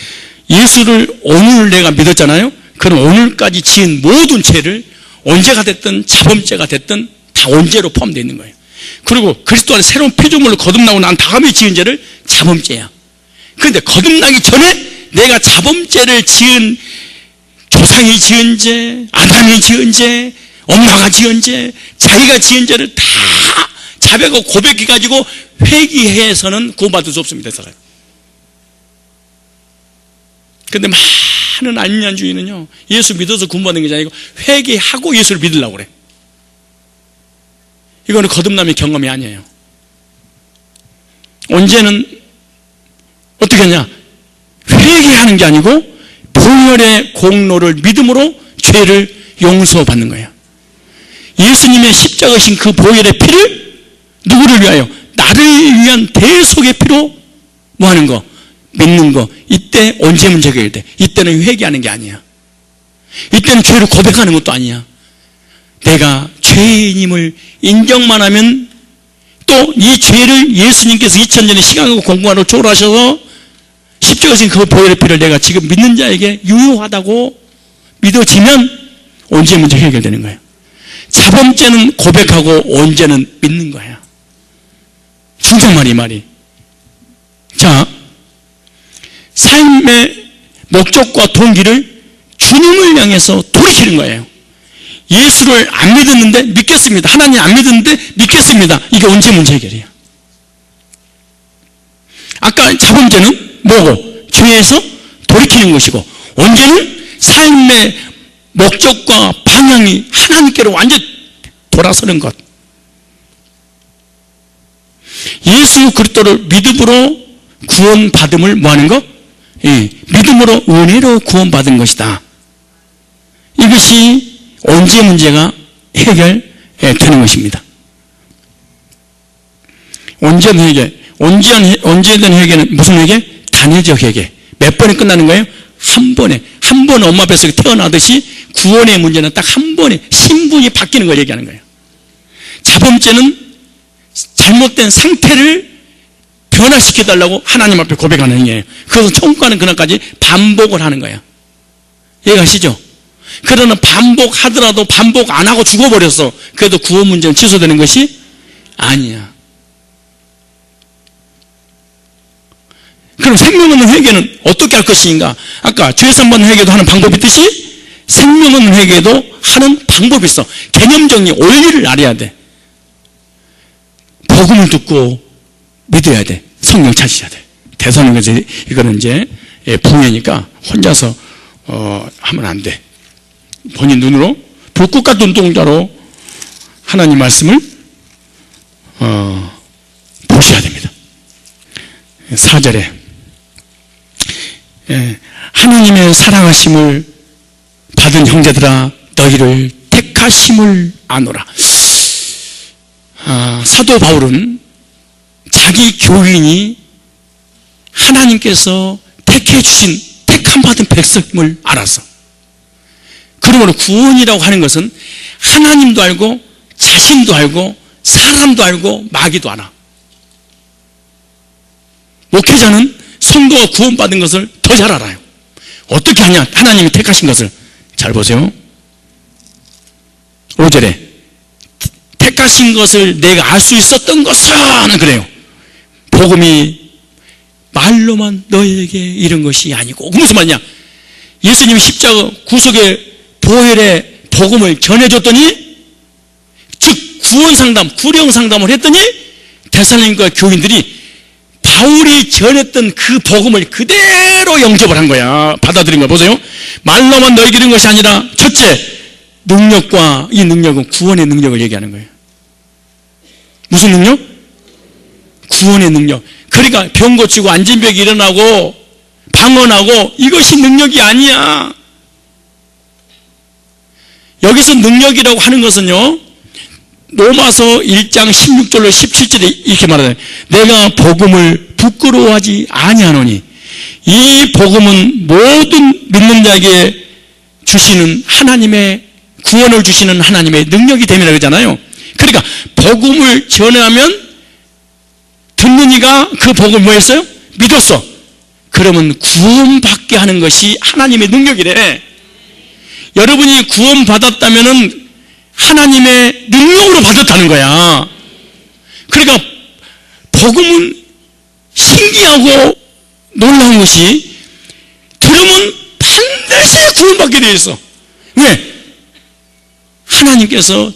예수를 오늘 내가 믿었잖아요. 그럼 오늘까지 지은 모든 죄를 언제가 됐든 자범죄가 됐든 다 언제로 포함되어 있는 거예요. 그리고 그리스도 안에 새로운 피조물로 거듭나고 난 다음에 지은 죄를 자범죄야. 그런데 거듭나기 전에 내가 자범죄를 지은, 조상이 지은 죄, 아담이 지은 죄, 엄마가 지은 죄, 자기가 지은 죄를 다 자백하고 고백해가지고 회개해서는 구원받을 수 없습니다, 사람. 그런데 많은 안면주의는요, 예수 믿어서 구원받는 게 아니고 회개하고 예수를 믿으려고 그래. 이거는 거듭남의 경험이 아니에요. 언제는 어떻게 하냐? 회개하는 게 아니고 보혈의 공로를 믿음으로 죄를 용서받는 거예요. 예수님의 십자가신 그 보혈의 피를 누구를 위하여? 나를 위한 대속의 피로 뭐 하는 거? 믿는 거. 이때 언제 문제가 해결돼? 이때는 회개하는 게 아니야. 이때는 죄를 고백하는 것도 아니야. 내가 죄인임을 인정만 하면 또 이 죄를 예수님께서 2000년의 시간과 공간으로 초월하셔서 십자가에서 그 보혈의 피를 내가 지금 믿는 자에게 유효하다고 믿어지면 언제 문제 해결되는 거예요. 자범죄는 고백하고 언제는 믿는 거예요. 중요한 말이. 자, 삶의 목적과 동기를 주님을 향해서 돌이키는 거예요. 예수를 안 믿었는데 믿겠습니다. 하나님 안 믿었는데 믿겠습니다. 이게 언제 문제 해결이에요? 아까 자범죄는 뭐고? 죄에서 돌이키는 것이고, 언제는 삶의 목적과 방향이 하나님께로 완전히 돌아서는 것. 예수 그리스도를 믿음으로 구원받음을 뭐하는 것? 믿음으로 은혜로 구원받은 것이다. 이것이 언제 문제가 해결되는 것입니다. 언제든 회개는 무슨 회개? 단회적 회개. 몇 번에 끝나는 거예요? 한 번에. 한 번 엄마 뱃속에 태어나듯이 구원의 문제는 딱 한 번에 신분이 바뀌는 걸 얘기하는 거예요. 자범죄는 잘못된 상태를 변화시켜달라고 하나님 앞에 고백하는 행위예요. 그것은 천국 가는 그날까지 반복을 하는 거예요. 이해가시죠? 그러나 반복하더라도 반복 안 하고 죽어버렸어. 그래도 구원 문제는 취소되는 것이 아니야. 그럼 생명 없는 회개는 어떻게 할 것인가? 아까 죄산받는 회개도 하는 방법이 있듯이 생명 없는 회개도 하는 방법이 있어. 개념적인 원리를 알아야 돼. 복음을 듣고 믿어야 돼. 성령 찾으셔야 돼. 대선언에서 이거는 이제 부녀니까 혼자서 하면 안 돼. 본인 눈으로 불꽃 같은 눈동자로 하나님 말씀을 보셔야 됩니다. 4절에 하나님의 사랑하심을 받은 형제들아 너희를 택하심을 아노라. 사도 바울은 자기 교인이 하나님께서 택해 주신 택함 받은 백성임을 알았어. 그러므로 구원이라고 하는 것은 하나님도 알고 자신도 알고 사람도 알고 마귀도 알아. 목회자는 성도가 구원받은 것을 더 잘 알아요. 어떻게 하냐? 하나님이 택하신 것을. 잘 보세요. 5절에 택하신 것을 내가 알 수 있었던 것은 그래요. 복음이 말로만 너에게 이런 것이 아니고. 무슨 말이냐? 예수님이 십자가 구속의 보혈의 복음을 전해줬더니, 즉 구원상담, 구령상담을 했더니 데살로니가 교인들이 바울이 전했던 그 복음을 그대로 영접을 한 거야. 받아들인 거야. 보세요. 말로만 너에게 이런 것이 아니라 첫째, 능력과 이 능력은 구원의 능력을 얘기하는 거예요. 무슨 능력? 구원의 능력. 그러니까 병 고치고 안진병이 일어나고 방언하고 이것이 능력이 아니야. 여기서 능력이라고 하는 것은요, 로마서 1장 16절로 17절에 이렇게 말하잖아요. 내가 복음을 부끄러워하지 아니하노니 이 복음은 모든 믿는 자에게 주시는 하나님의 구원을 주시는 하나님의 능력이 됨이라 그러잖아요. 그러니까 복음을 전하면 듣는 이가 그 복음을 뭐 했어요? 믿었어. 그러면 구원받게 하는 것이 하나님의 능력이래. 여러분이 구원받았다면은 하나님의 능력으로 받았다는 거야. 그러니까 복음은 신기하고 놀라운 것이 들으면 반드시 구원받게 되어 있어. 왜? 하나님께서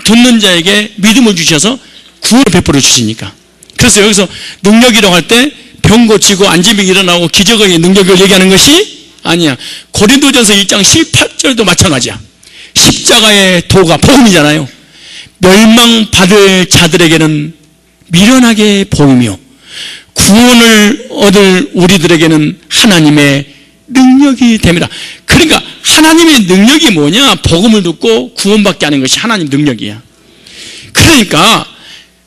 듣는 자에게 믿음을 주셔서 구원을 베풀어 주시니까. 그래서 여기서 능력이라고 할 때 병 고치고 안진병이 일어나고 기적의 능력을 얘기하는 것이 아니야. 고린도전서 1장 18절도 마찬가지야. 십자가의 도가 복음이잖아요. 멸망받을 자들에게는 미련하게 보이며 구원을 얻을 우리들에게는 하나님의 능력이 됩니다. 그러니까 하나님의 능력이 뭐냐? 복음을 듣고 구원받게 하는 것이 하나님 능력이야. 그러니까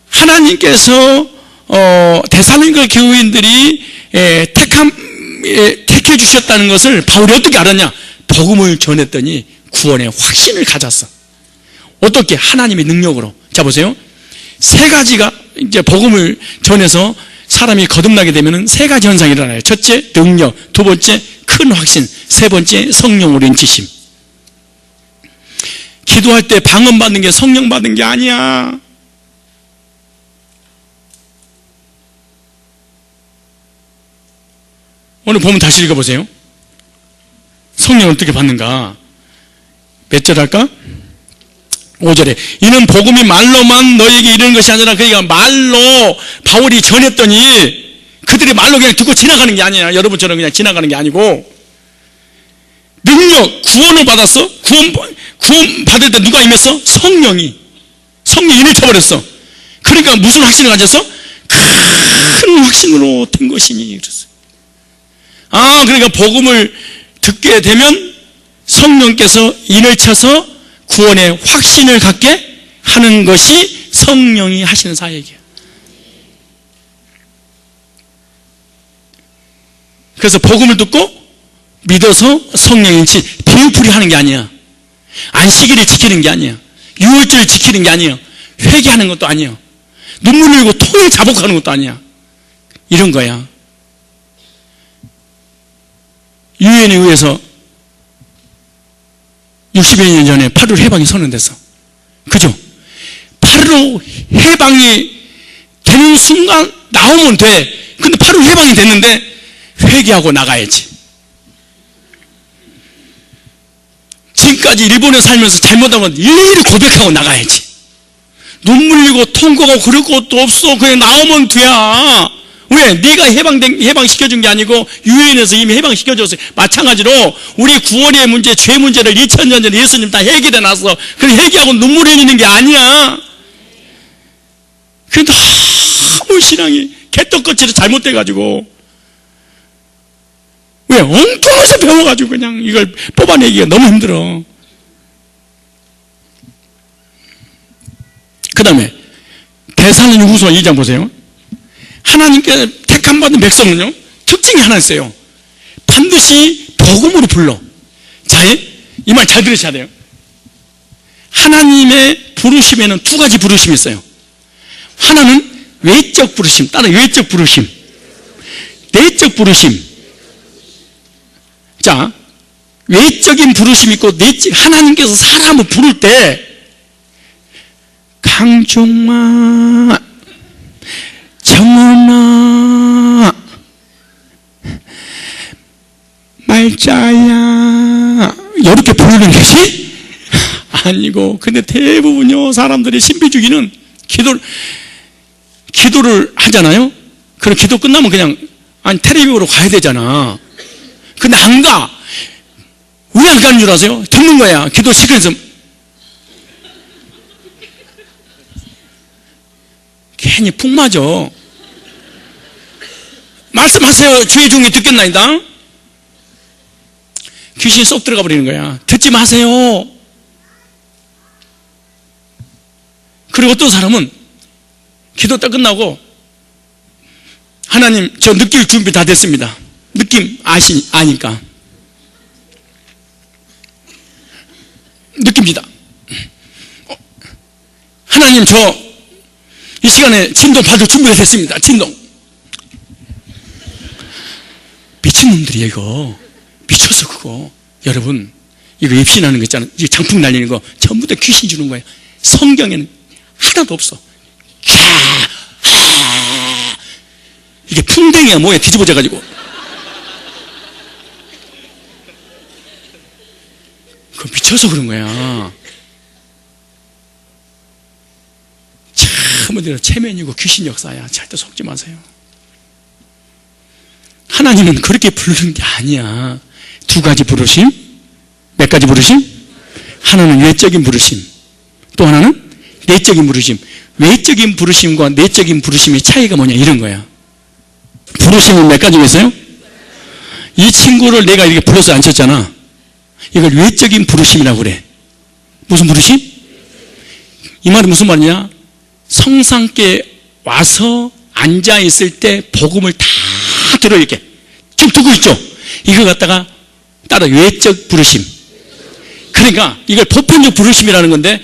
하나님께서 데살로니가 교인들이 택해 주셨다는 것을 바울이 어떻게 알았냐? 복음을 전했더니 구원의 확신을 가졌어. 어떻게? 하나님의 능력으로. 자 보세요. 세 가지가 이제 복음을 전해서 사람이 거듭나게 되면 세 가지 현상이 일어나요. 첫째, 능력. 두 번째, 큰 확신. 세 번째, 성령으로 인치심. 기도할 때 방언 받는 게 성령 받는 게 아니야. 오늘 보면 다시 읽어보세요. 성령을 어떻게 받는가? 몇 절 할까? 5절에 이는 복음이 말로만 너에게 이르는 것이 아니라 그러니까 말로 바울이 전했더니 그들이 말로 그냥 듣고 지나가는 게 아니야. 여러분처럼 그냥 지나가는 게 아니고 능력, 구원을 받았어. 구원 받을 때 누가 임했어? 성령이 인을 쳐버렸어. 그러니까 무슨 확신을 가졌어? 큰 확신으로 된 것이니 그랬어. 그러니까 복음을 듣게 되면 성령께서 인을 쳐서 구원의 확신을 갖게 하는 것이 성령이 하시는 사역이에요. 그래서 복음을 듣고 믿어서 성령인치 비유풀이 하는 게 아니야. 안식일을 지키는 게 아니야. 유월절을 지키는 게 아니야. 회개하는 것도 아니야. 눈물 흘리고 토요일 자복하는 것도 아니야. 이런 거야. 유엔에 의해서 60여 년 전에 8.15 해방이 선언됐어. 그죠? 8.15 해방이 되는 순간 나오면 돼. 근데 8.15 해방이 됐는데 회개하고 나가야지. 지금까지 일본에 살면서 잘못하면 일일이 고백하고 나가야지. 눈물 흘리고 통곡하고 그럴 것도 없어. 그냥 나오면 돼야. 왜? 네가 해방시켜준 게 아니고 유엔에서 이미 해방시켜줬어요. 마찬가지로 우리 구원의 문제, 죄 문제를 2000년 전에 예수님 다 해결해 놨어. 그럼 회개하고 눈물 흘리는 게 아니야. 근데 너무 신앙이 개떡같이 잘못돼가지고 왜? 엉뚱해서 배워가지고 그냥 이걸 뽑아내기가 너무 힘들어. 그 다음에 데살로니가후서 2장 보세요. 하나님께 택함받은 백성은요 특징이 하나 있어요. 반드시 복음으로 불러. 자, 이 말 잘 들으셔야 돼요. 하나님의 부르심에는 두 가지 부르심이 있어요. 하나는 외적 부르심, 다른 외적 부르심, 내적 부르심. 자, 외적인 부르심이 있고 내적, 하나님께서 사람을 부를 때 강종마 정원아 말자야 이렇게 부르는 것이 아니고, 근데 대부분요 사람들이 신비주의는 기도를 하잖아요. 그럼 기도 끝나면 그냥 텔레비전으로 가야 되잖아. 근데 안 가. 왜 안 가는 줄 아세요? 듣는 거야. 기도 시간에서 괜히 푹 맞아. 말씀하세요. 주의 종이 듣겠나이다. 귀신이 쏙 들어가 버리는 거야. 듣지 마세요. 그리고 어떤 사람은 기도 딱 끝나고 하나님 저 느낄 준비 다 됐습니다. 느낌 아니까 느낍니다. 하나님 저 이 시간에 진동 받을 준비가 됐습니다. 진동. 미친놈들이에요 이거. 미쳤어 그거. 여러분 이거 입신하는 거 있잖아요. 이 장풍 날리는 거 전부 다 귀신 주는 거예요. 성경에는 하나도 없어. 이게 풍뎅이야 뭐야 뒤집어져가지고. 그거 미쳐서 그런 거야. 참으로 체면이고 귀신 역사야. 절대 속지 마세요. 하나님은 그렇게 부르는 게 아니야. 두 가지 부르심. 몇 가지 부르심? 하나는 외적인 부르심, 또 하나는 내적인 부르심. 외적인 부르심과 내적인 부르심의 차이가 뭐냐 이런 거야. 부르심은 몇 가지가 있어요? 이 친구를 내가 이렇게 불러서 앉혔잖아. 이걸 외적인 부르심이라고 그래. 무슨 부르심? 이 말은 무슨 말이냐? 성상께 와서 앉아있을 때 복음을 다 들어 이렇게 쭉 듣고 있죠. 이걸 갖다가 따로 외적 부르심. 그러니까 이걸 보편적 부르심이라는 건데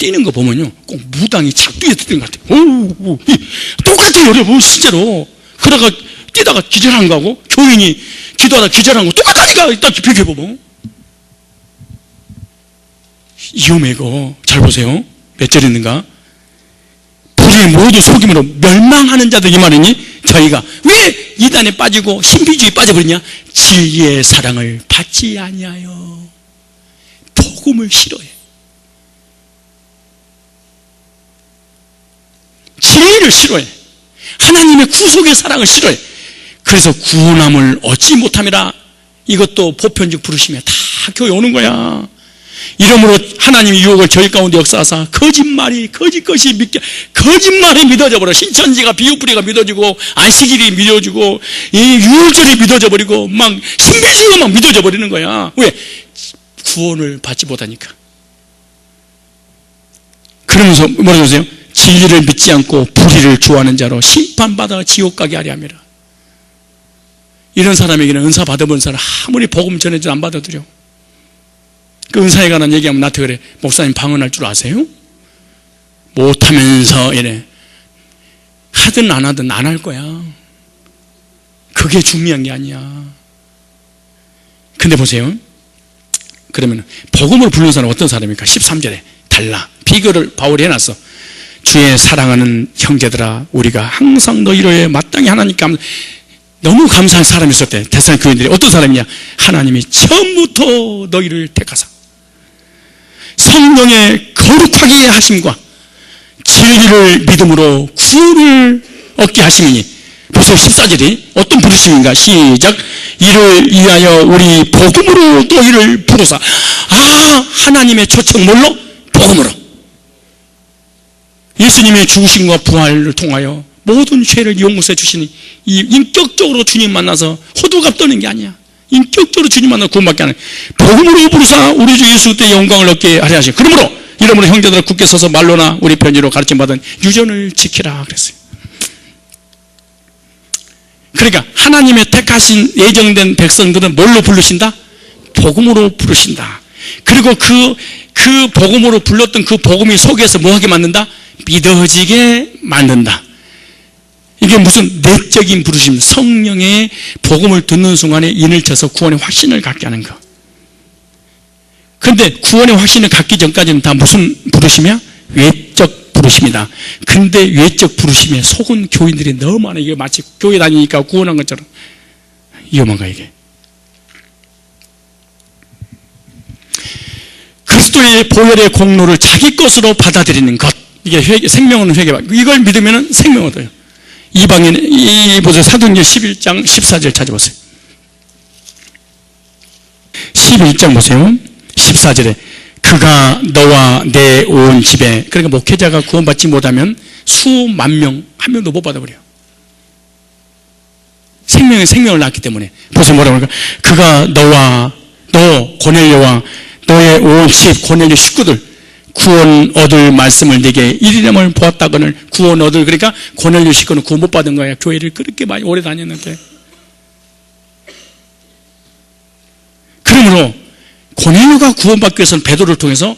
뛰는 거 보면요, 꼭 무당이 작두에 뛰는 것 같아요. 오, 똑같아요, 여러분, 실제로. 그러다가 뛰다가 기절한 거하고, 교인이 기도하다 기절한 거 똑같다니까, 딱 비교해보면. 위험해고, 잘 보세요. 몇 절 있는가? 불의 모두 속임으로 멸망하는 자들, 이 말이니, 저희가 왜 이단에 빠지고 신비주의에 빠져버리냐? 진리의 사랑을 받지 아니하여 복음을 싫어해. 진리를 싫어해. 하나님의 구속의 사랑을 싫어해. 그래서 구원함을 얻지 못함이라. 이것도 보편적 부르심에 다 교회 오는 거야. 이러므로 하나님의 유혹을 저희 가운데 역사하사 거짓말이 거짓것이 거짓말이 믿어져 버려. 신천지가 비유뿌리가 믿어지고 안식일이 믿어지고 이 유월절이 믿어져 버리고 막 신비주의가 막 믿어져 버리는 거야. 왜? 구원을 받지 못하니까. 그러면서 뭐라고 하세요? 진리를 믿지 않고 불의를 좋아하는 자로 심판받아 지옥 가게 하려 함이라. 이런 사람에게는 은사 받아본 사람 아무리 복음 전해도 안 받아들여. 그 은사에 관한 얘기하면 나한테 그래. 목사님 방언할 줄 아세요? 못하면서 이래. 하든 안 하든 안 할 거야. 그게 중요한 게 아니야. 근데 보세요. 그러면 복음을 부르는 사람은 어떤 사람입니까? 13절에 달라. 비교를 바울이 해놨어. 주의 사랑하는 형제들아, 우리가 항상 너희를 마땅히 하나님께 너무 감사한 사람이 있었대. 데살로니가 교인들이. 어떤 사람이냐? 하나님이 처음부터 너희를 택하사 성령의 거룩하게 하심과 진리를 믿음으로 구원을 얻게 하심이니. 보세요. 14절이 어떤 부르심인가? 시작. 이를 위하여 우리 복음으로 너희를 부르사. 하나님의 초청 뭘로? 복음으로. 예수님의 죽으심과 부활을 통하여 모든 죄를 용서해 주시니, 이 인격적으로 주님 만나서 호들갑 떠는 게 아니야. 인격적으로 주님 만나서 구원받게 하는 복음으로 부르사 우리 주 예수 그리스도의 영광을 얻게 하려 하시고, 이러므로 형제들아 굳게 서서 말로나 우리 편지로 가르침받은 유전을 지키라 그랬어요. 그러니까 하나님의 택하신 예정된 백성들은 뭘로 부르신다? 복음으로 부르신다. 그리고 그 복음으로 불렀던 그 복음이 속에서 뭐하게 만든다? 믿어지게 만든다. 이게 무슨 내적인 부르심, 성령의 복음을 듣는 순간에 인을 쳐서 구원의 확신을 갖게 하는 거. 그런데 구원의 확신을 갖기 전까지는 다 무슨 부르심이야? 외적 부르심이다. 근데 외적 부르심에 속은 교인들이 너무 많아. 이게 마치 교회 다니니까 구원한 것처럼. 위험한가 이게. 그리스도의 보혈의 공로를 자기 것으로 받아들이는 것. 이게 생명은 회개. 이걸 믿으면 생명을 얻어요. 이방인, 보세요. 사도행전 11장 14절 찾아보세요. 11장 보세요. 14절에 그가 너와 내 온 집에, 그러니까 목회자가 구원받지 못하면 수만 명, 한 명도 못 받아버려요. 생명을 낳았기 때문에. 보세요. 뭐라고 할까? 그가 너 고넬료와 너의 온 집, 고넬료 식구들 구원 얻을 말씀을 네게 이르름을 보았다거늘. 구원 얻을, 그러니까 고넬료 식구는 구원 못 받은 거야. 교회를 그렇게 많이 오래 다녔는데. 그러므로 고넬료가 구원받기 위해서는 베드로를 통해서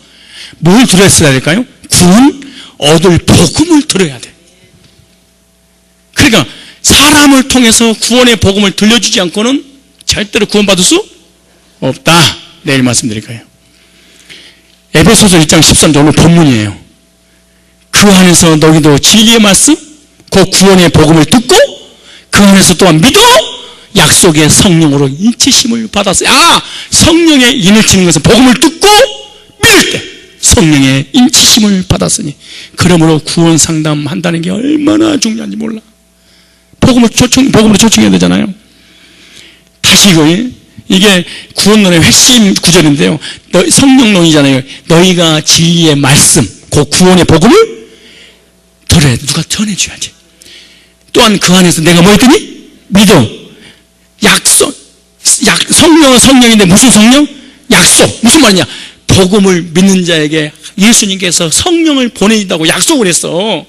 뭘 들었어야 될까요? 구원 얻을 복음을 들어야 돼. 그러니까 사람을 통해서 구원의 복음을 들려주지 않고는 절대로 구원받을 수 없다. 내일 말씀드릴 거예요. 에베소서 1장 13절 오늘 본문이에요. 그 안에서 너희도 진리의 말씀, 그 구원의 복음을 듣고 그 안에서 또한 믿어 약속의 성령으로 인치심을 받았어요. 성령의 인을 치는 것은 복음을 듣고 믿을 때 성령의 인치심을 받았으니, 그러므로 구원 상담한다는 게 얼마나 중요한지 몰라. 복음으로 초청해야 되잖아요. 다시 이게 구원론의 핵심 구절인데요. 성령론이잖아요. 너희가 진리의 말씀, 그 구원의 복음을 들어야 돼. 누가 전해줘야지. 또한 그 안에서 내가 뭐 했더니? 믿어. 약속. 성령은 성령인데 무슨 성령? 약속. 무슨 말이냐? 복음을 믿는 자에게 예수님께서 성령을 보내준다고 약속을 했어.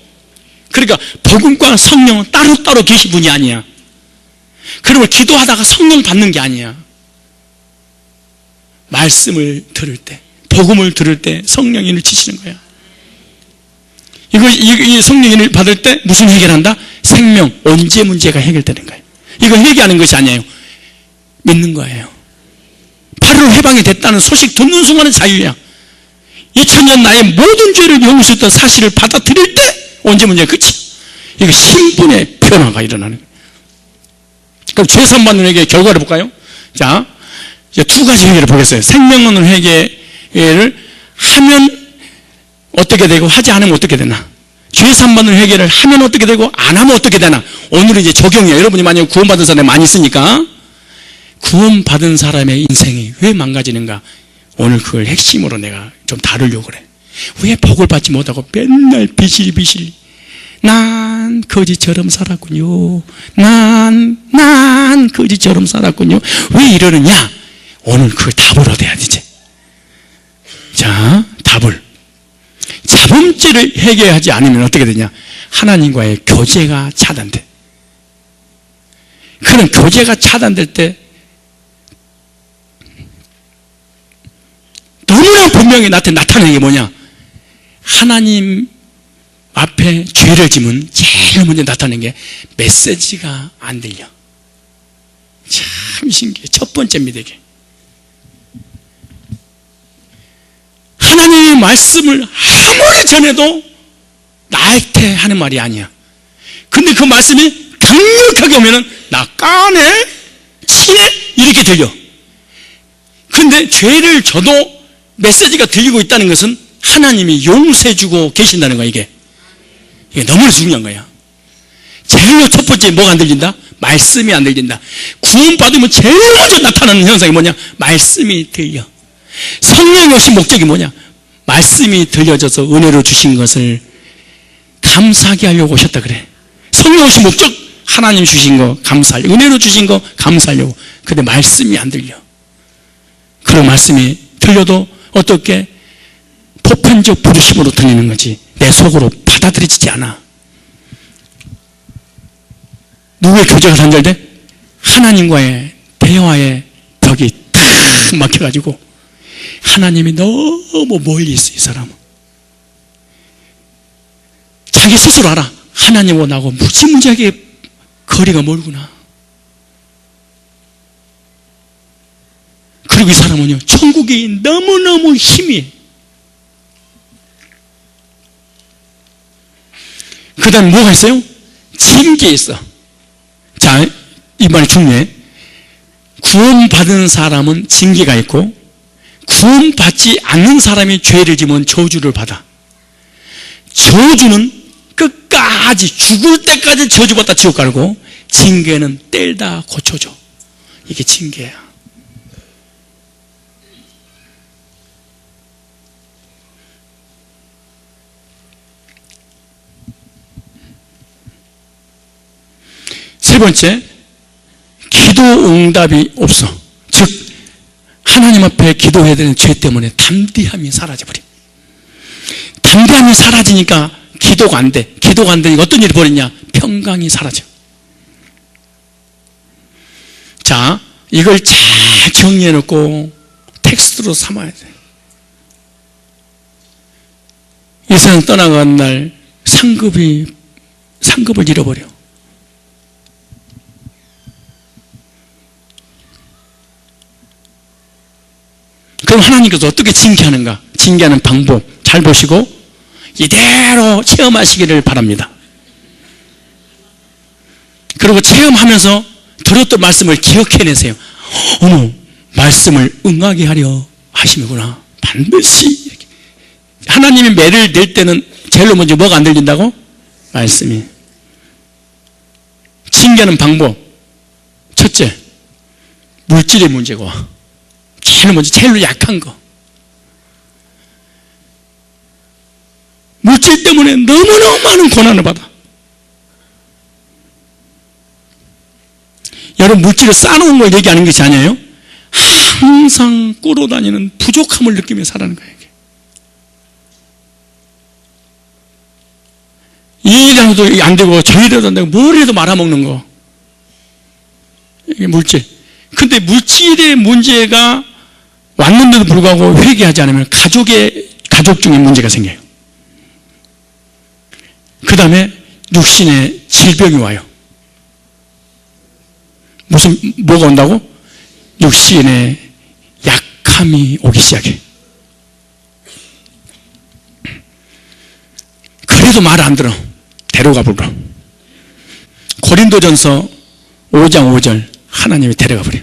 그러니까 복음과 성령은 따로따로 계신 분이 아니야. 그러면 기도하다가 성령 받는 게 아니야. 말씀을 들을 때, 복음을 들을 때 성령인을 치시는 거야. 이 성령을 받을 때 무슨 해결한다? 생명, 언제 문제가 해결되는 거예요. 이거 회개하는 것이 아니에요. 믿는 거예요. 8일 해방이 됐다는 소식 듣는 순간은 자유야. 2000년 나의 모든 죄를 용서했던 사실을 받아들일 때 언제 문제가 끝이야. 이거 신분의 변화가 일어나는 거예요. 그럼 죄산받는 회개의 결과를 볼까요? 자, 이제 두 가지 회개를 보겠어요. 생명 얻는 회개를 하면 어떻게 되고 하지 않으면 어떻게 되나. 죄산받는 회개를 하면 어떻게 되고 안 하면 어떻게 되나. 오늘은 이제 적용이에요. 여러분이 만약에 구원받은 사람이 많이 있으니까 구원받은 사람의 인생이 왜 망가지는가. 오늘 그걸 핵심으로 내가 좀 다루려고 그래. 왜 복을 받지 못하고 맨날 비실비실 난 거지처럼 살았군요. 난 거지처럼 살았군요. 왜 이러느냐? 오늘 그 답을 얻어야 되지. 자, 답을. 자범죄를 해결하지 않으면 어떻게 되냐? 하나님과의 교제가 차단돼. 그런 교제가 차단될 때 너무나 분명히 나타나는 게 뭐냐? 하나님 앞에 죄를 지면 제일 먼저 나타나는 게 메시지가 안 들려. 참 신기해. 첫 번째입니다, 이게. 하나님의 말씀을 아무리 전해도 나한테 하는 말이 아니야. 근데 그 말씀이 강력하게 오면은 나 까네? 치네? 이렇게 들려. 근데 죄를 져도 메시지가 들리고 있다는 것은 하나님이 용서해주고 계신다는 거야, 이게 너무나 중요한 거야. 제일로 첫 번째 뭐가 안 들린다? 말씀이 안 들린다. 구원받으면 제일 먼저 나타나는 현상이 뭐냐? 말씀이 들려. 성령이 오신 목적이 뭐냐? 말씀이 들려져서 은혜로 주신 것을 감사하게 하려고 오셨다 그래. 성령 오신 목적 하나님 주신 거 감사하려고, 은혜로 주신 거 감사하려고. 근데 말씀이 안 들려. 그런 말씀이 들려도 어떻게 보편적 부르심으로 들리는 거지 내 속으로 받아들여지지 않아. 누구의 교제가 단절돼? 하나님과의 대화의 벽이 탁 막혀가지고 하나님이 너무 멀리 있어. 이 사람은 자기 스스로 알아. 하나님하고 나하고 무지무지하게 거리가 멀구나. 그리고 이 사람은요, 천국이 너무너무 희미해. 그 다음에 뭐가 있어요? 징계 있어. 자, 이 말이 중요해. 구원받은 사람은 징계가 있고, 구원받지 않는 사람이 죄를 지면 저주를 받아. 저주는 끝까지 죽을 때까지 저주받다 지옥 가고, 징계는 뗄다 고쳐줘. 이게 징계야. 세 번째, 기도 응답이 없어. 즉 하나님 앞에 기도해야 되는 죄 때문에 담대함이 사라져버려. 담대함이 사라지니까 기도가 안 돼. 기도가 안 되니까 어떤 일이 벌어지냐? 평강이 사라져. 자, 이걸 잘 정리해 놓고 텍스트로 삼아야 돼. 이 세상 떠나간 날 상급을 잃어버려. 그럼 하나님께서 어떻게 징계하는가? 징계하는 방법 잘 보시고 이대로 체험하시기를 바랍니다. 그리고 체험하면서 들었던 말씀을 기억해내세요. 어머, 말씀을 응하게 하려 하시는구나. 반드시 이렇게. 하나님이 매를 낼 때는 제일로 먼저 뭐가 안 들린다고? 말씀이. 징계하는 방법 첫째, 물질의 문제가 와. 제일 먼저 제일로 약한 거. 물질 때문에 너무너무 많은 고난을 받아. 여러분, 물질을 쌓아놓은 걸 얘기하는 것이 아니에요. 항상 끌어다니는 부족함을 느끼며 살아가는 거예요. 이 일이라도 안 되고 저 일이라도 안 되고 뭘 해도 말아먹는 거. 이게 물질. 근데 물질의 문제가 왔는데도 불구하고 회개하지 않으면 가족 중에 문제가 생겨요. 그 다음에 육신의 질병이 와요. 뭐가 온다고? 육신의 약함이 오기 시작해. 그래도 말 안 들어. 데려가 버려. 고린도전서 5장 5절 하나님이 데려가 버려.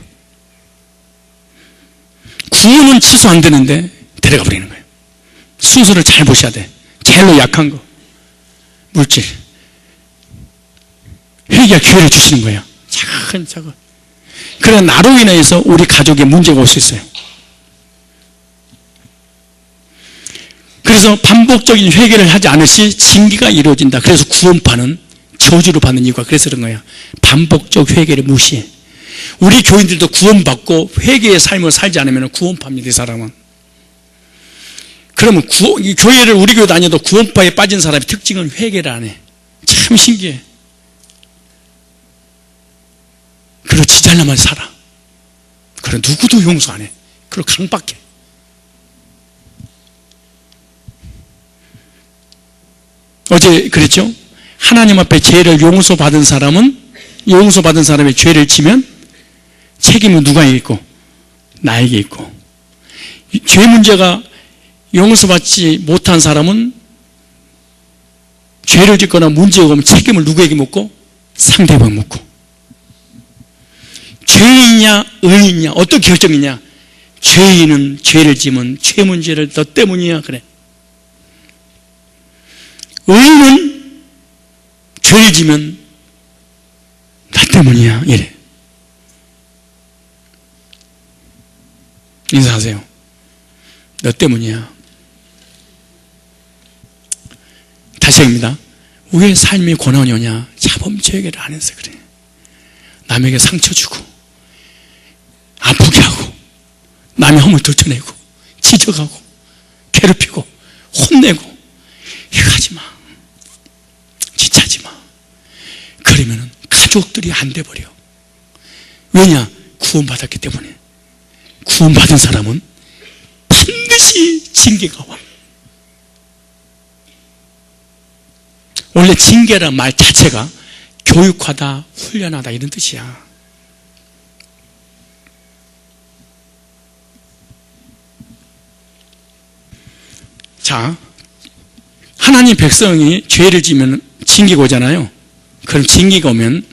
구원은 취소 안 되는데 데려가 버리는 거예요. 순서를 잘 보셔야 돼. 제일로 약한 거 물질. 회개가 기회를 주시는 거예요. 차근차근. 그래 나로 인해서 우리 가족에 문제가 올 수 있어요. 그래서 반복적인 회개를 하지 않으시 징계가 이루어진다. 그래서 구원파는 저주를 받는 이유가 그래서 그런 거야. 반복적 회개를 무시해. 우리 교인들도 구원받고 회개의 삶을 살지 않으면 구원파입니다. 이 사람은. 그러면 교회를 우리 교회 다녀도 구원파에 빠진 사람의 특징은 회개를 안 해. 참 신기해. 그리고 지잘나만 살아. 그리고 누구도 용서 안 해. 그리고 강박해. 어제 그랬죠? 하나님 앞에 죄를 용서받은 사람은 용서받은 사람의 죄를 지면 책임은 누가 있고? 나에게 있고. 죄 문제가 용서받지 못한 사람은 죄를 짓거나 문제가 오면 책임을 누구에게 묻고? 상대방에 묻고. 죄인이냐 의인이냐 어떤 결정이냐? 죄인은 죄를 지면 죄 문제를 너 때문이야 그래. 의인은 죄를 지면 나 때문이야 이래. 인사하세요. 너 때문이야. 다시 합니다. 왜 삶이 고난이 오냐? 자범죄 해결을 안 해서 그래. 남에게 상처 주고 아프게 하고 남의 허물 들춰내고 지적하고 괴롭히고 혼내고 이거 하지 마. 지체하지 마. 그러면 가족들이 안 돼버려. 왜냐? 구원받았기 때문에. 구원받은 사람은 반드시 징계가 와. 원래 징계란 말 자체가 교육하다, 훈련하다 이런 뜻이야. 자, 하나님 백성이 죄를 지면 징계가 오잖아요. 그럼 징계가 오면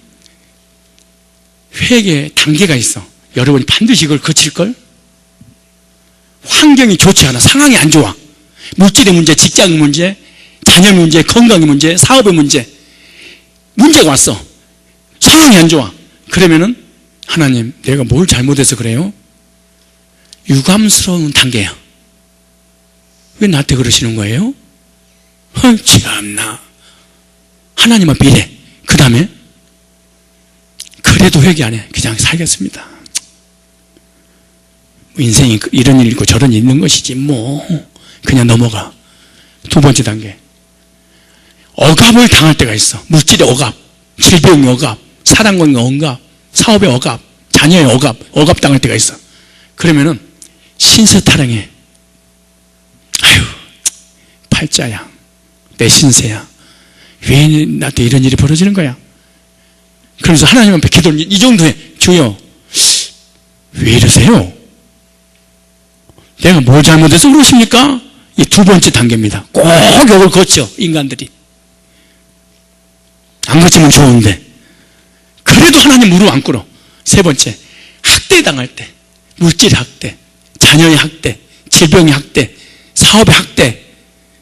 회개의 단계가 있어. 여러분이 반드시 이걸 거칠걸? 환경이 좋지 않아. 상황이 안 좋아. 물질의 문제, 직장 문제, 자녀 문제, 건강의 문제, 사업의 문제. 문제가 왔어. 상황이 안 좋아. 그러면은 하나님 내가 뭘 잘못해서 그래요? 유감스러운 단계야. 왜 나한테 그러시는 거예요? 참나. 하나님 앞에 이래. 그 다음에 그래도 회개 안 해. 그냥 살겠습니다. 인생이 이런 일 있고 저런 일 있는 것이지 뭐 그냥 넘어가. 두 번째 단계. 억압을 당할 때가 있어. 물질의 억압, 질병의 억압, 사랑관의 억압, 사업의 억압, 자녀의 억압 당할 때가 있어. 그러면은 신세 타령해. 아유, 팔자야, 내 신세야. 왜 나한테 이런 일이 벌어지는 거야? 그러면서 하나님 앞에 기도를 이 정도 해. 주여, 왜 이러세요? 내가 뭘 잘못해서 그러십니까? 이 두 번째 단계입니다. 꼭 이걸 거쳐, 인간들이. 안 거치면 좋은데. 그래도 하나님 무릎 안 꿇어. 세 번째, 학대 당할 때. 물질 학대, 자녀의 학대, 질병의 학대, 사업의 학대,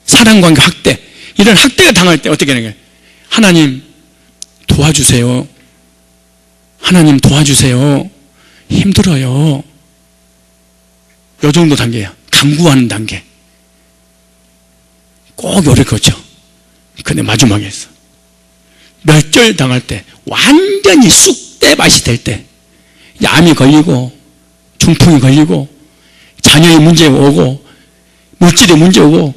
사랑관계 학대. 이런 학대가 당할 때 어떻게 하는 거예요? 하나님 도와주세요. 하나님 도와주세요. 힘들어요. 요 정도 단계야. 간구하는 단계. 꼭 요를 거쳐. 근데 마지막에 있어. 멸절 당할 때, 완전히 쑥대 맛이 될 때, 암이 걸리고, 중풍이 걸리고, 자녀의 문제가 오고, 물질의 문제 오고,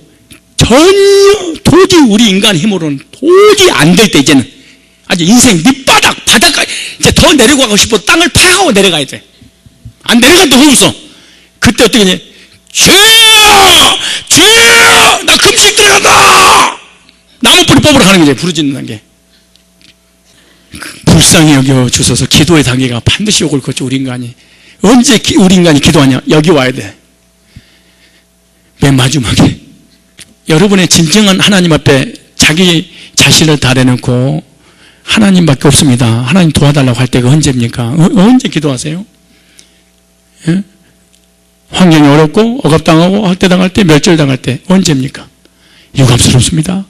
전혀 도저히 우리 인간 힘으로는 도저히 안 될 때 이제는 아주 인생 밑바닥, 바닥까지 이제 더 내려가고 싶어 땅을 파하고 내려가야 돼. 안 내려갈 데가 없어. 그때 어떻게 하냐? 주여! 주여! 나 금식 들어간다! 나무뿌리 뽑으러 가는 거죠. 부르짖는 게. 불쌍히 여겨 주셔서 기도의 단계가 반드시 오걸 거죠. 우리 인간이. 언제 우리 인간이 기도하냐? 여기 와야 돼. 맨 마지막에. 여러분의 진정한 하나님 앞에 자기 자신을 다 내놓고 하나님밖에 없습니다. 하나님 도와달라고 할 때가 언제입니까? 언제 기도하세요? 예? 환경이 어렵고 억압당하고 학대당할 때 멸절당할 때 언제입니까? 유감스럽습니다.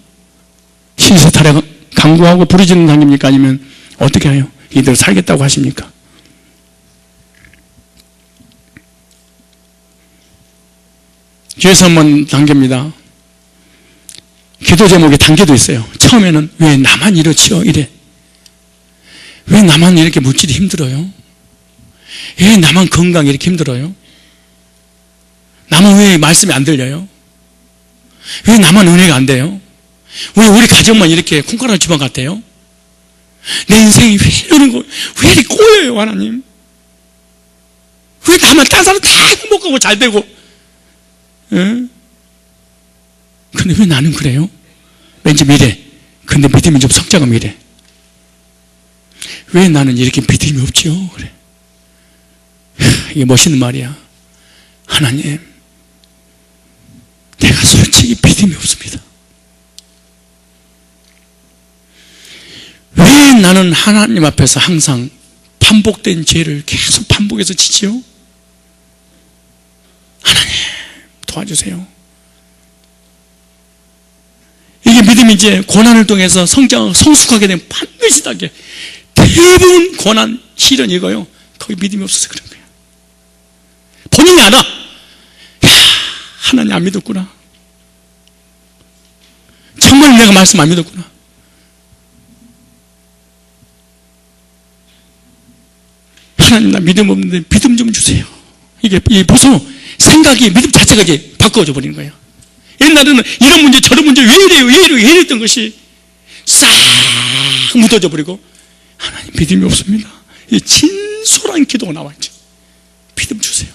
신세탈에 강구하고 부르짖는 단계입니까? 아니면 어떻게 해요? 이대로 살겠다고 하십니까? 뒤에서 한번 단계입니다. 기도 제목에 단계도 있어요. 처음에는 왜 나만 이렇지요? 이래. 왜 나만 이렇게 묻지도 힘들어요? 왜 나만 건강이 이렇게 힘들어요? 나만 왜 말씀이 안 들려요? 왜 나만 은혜가 안 돼요? 왜 우리 가정만 이렇게 콩가루 주방 같아요? 내 인생이 왜 이러는 거, 왜 이렇게 꼬여요, 하나님? 왜 나만 딴 사람 다 행복하고 잘 되고, 예? 근데 왜 나는 그래요? 왠지 미래. 근데 믿음이 좀 섞자가 미래. 왜 나는 이렇게 믿음이 없지요? 그래. 이게 멋있는 말이야. 하나님, 내가 솔직히 믿음이 없습니다. 왜 나는 하나님 앞에서 항상 반복된 죄를 계속 반복해서 지지요? 하나님, 도와주세요. 이게 믿음이 이제 고난을 통해서 성숙하게 되면 반드시 닿게. 대부분 고난, 시련 이거요. 거기 믿음이 없어서 그런 거예요. 본인이 알아. 야, 하나님 안 믿었구나. 정말 내가 말씀 안 믿었구나. 하나님 나 믿음 없는데 믿음 좀 주세요. 이게 보소 생각이 믿음 자체가 이제 바꿔져 버리는 거예요. 옛날에는 이런 문제 저런 문제 왜 이래요 왜 이래요 왜 이랬던 것이 싹 묻어져 버리고 하나님 믿음이 없습니다. 이 진솔한 기도가 나와있죠. 믿음 주세요.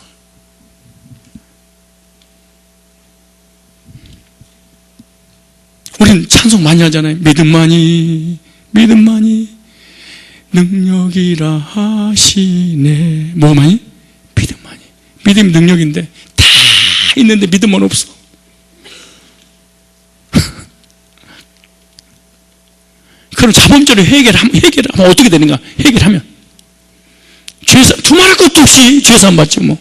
우리는 찬송 많이 하잖아요. 믿음만이 능력이라 하시네. 뭐만이? 믿음만이. 믿음이 능력인데 다 있는데 믿음만 없어. 그럼 자범죄를 해결하면 어떻게 되는가? 해결하면 죄사 두말할 것도 없이 죄사함 받지 뭐.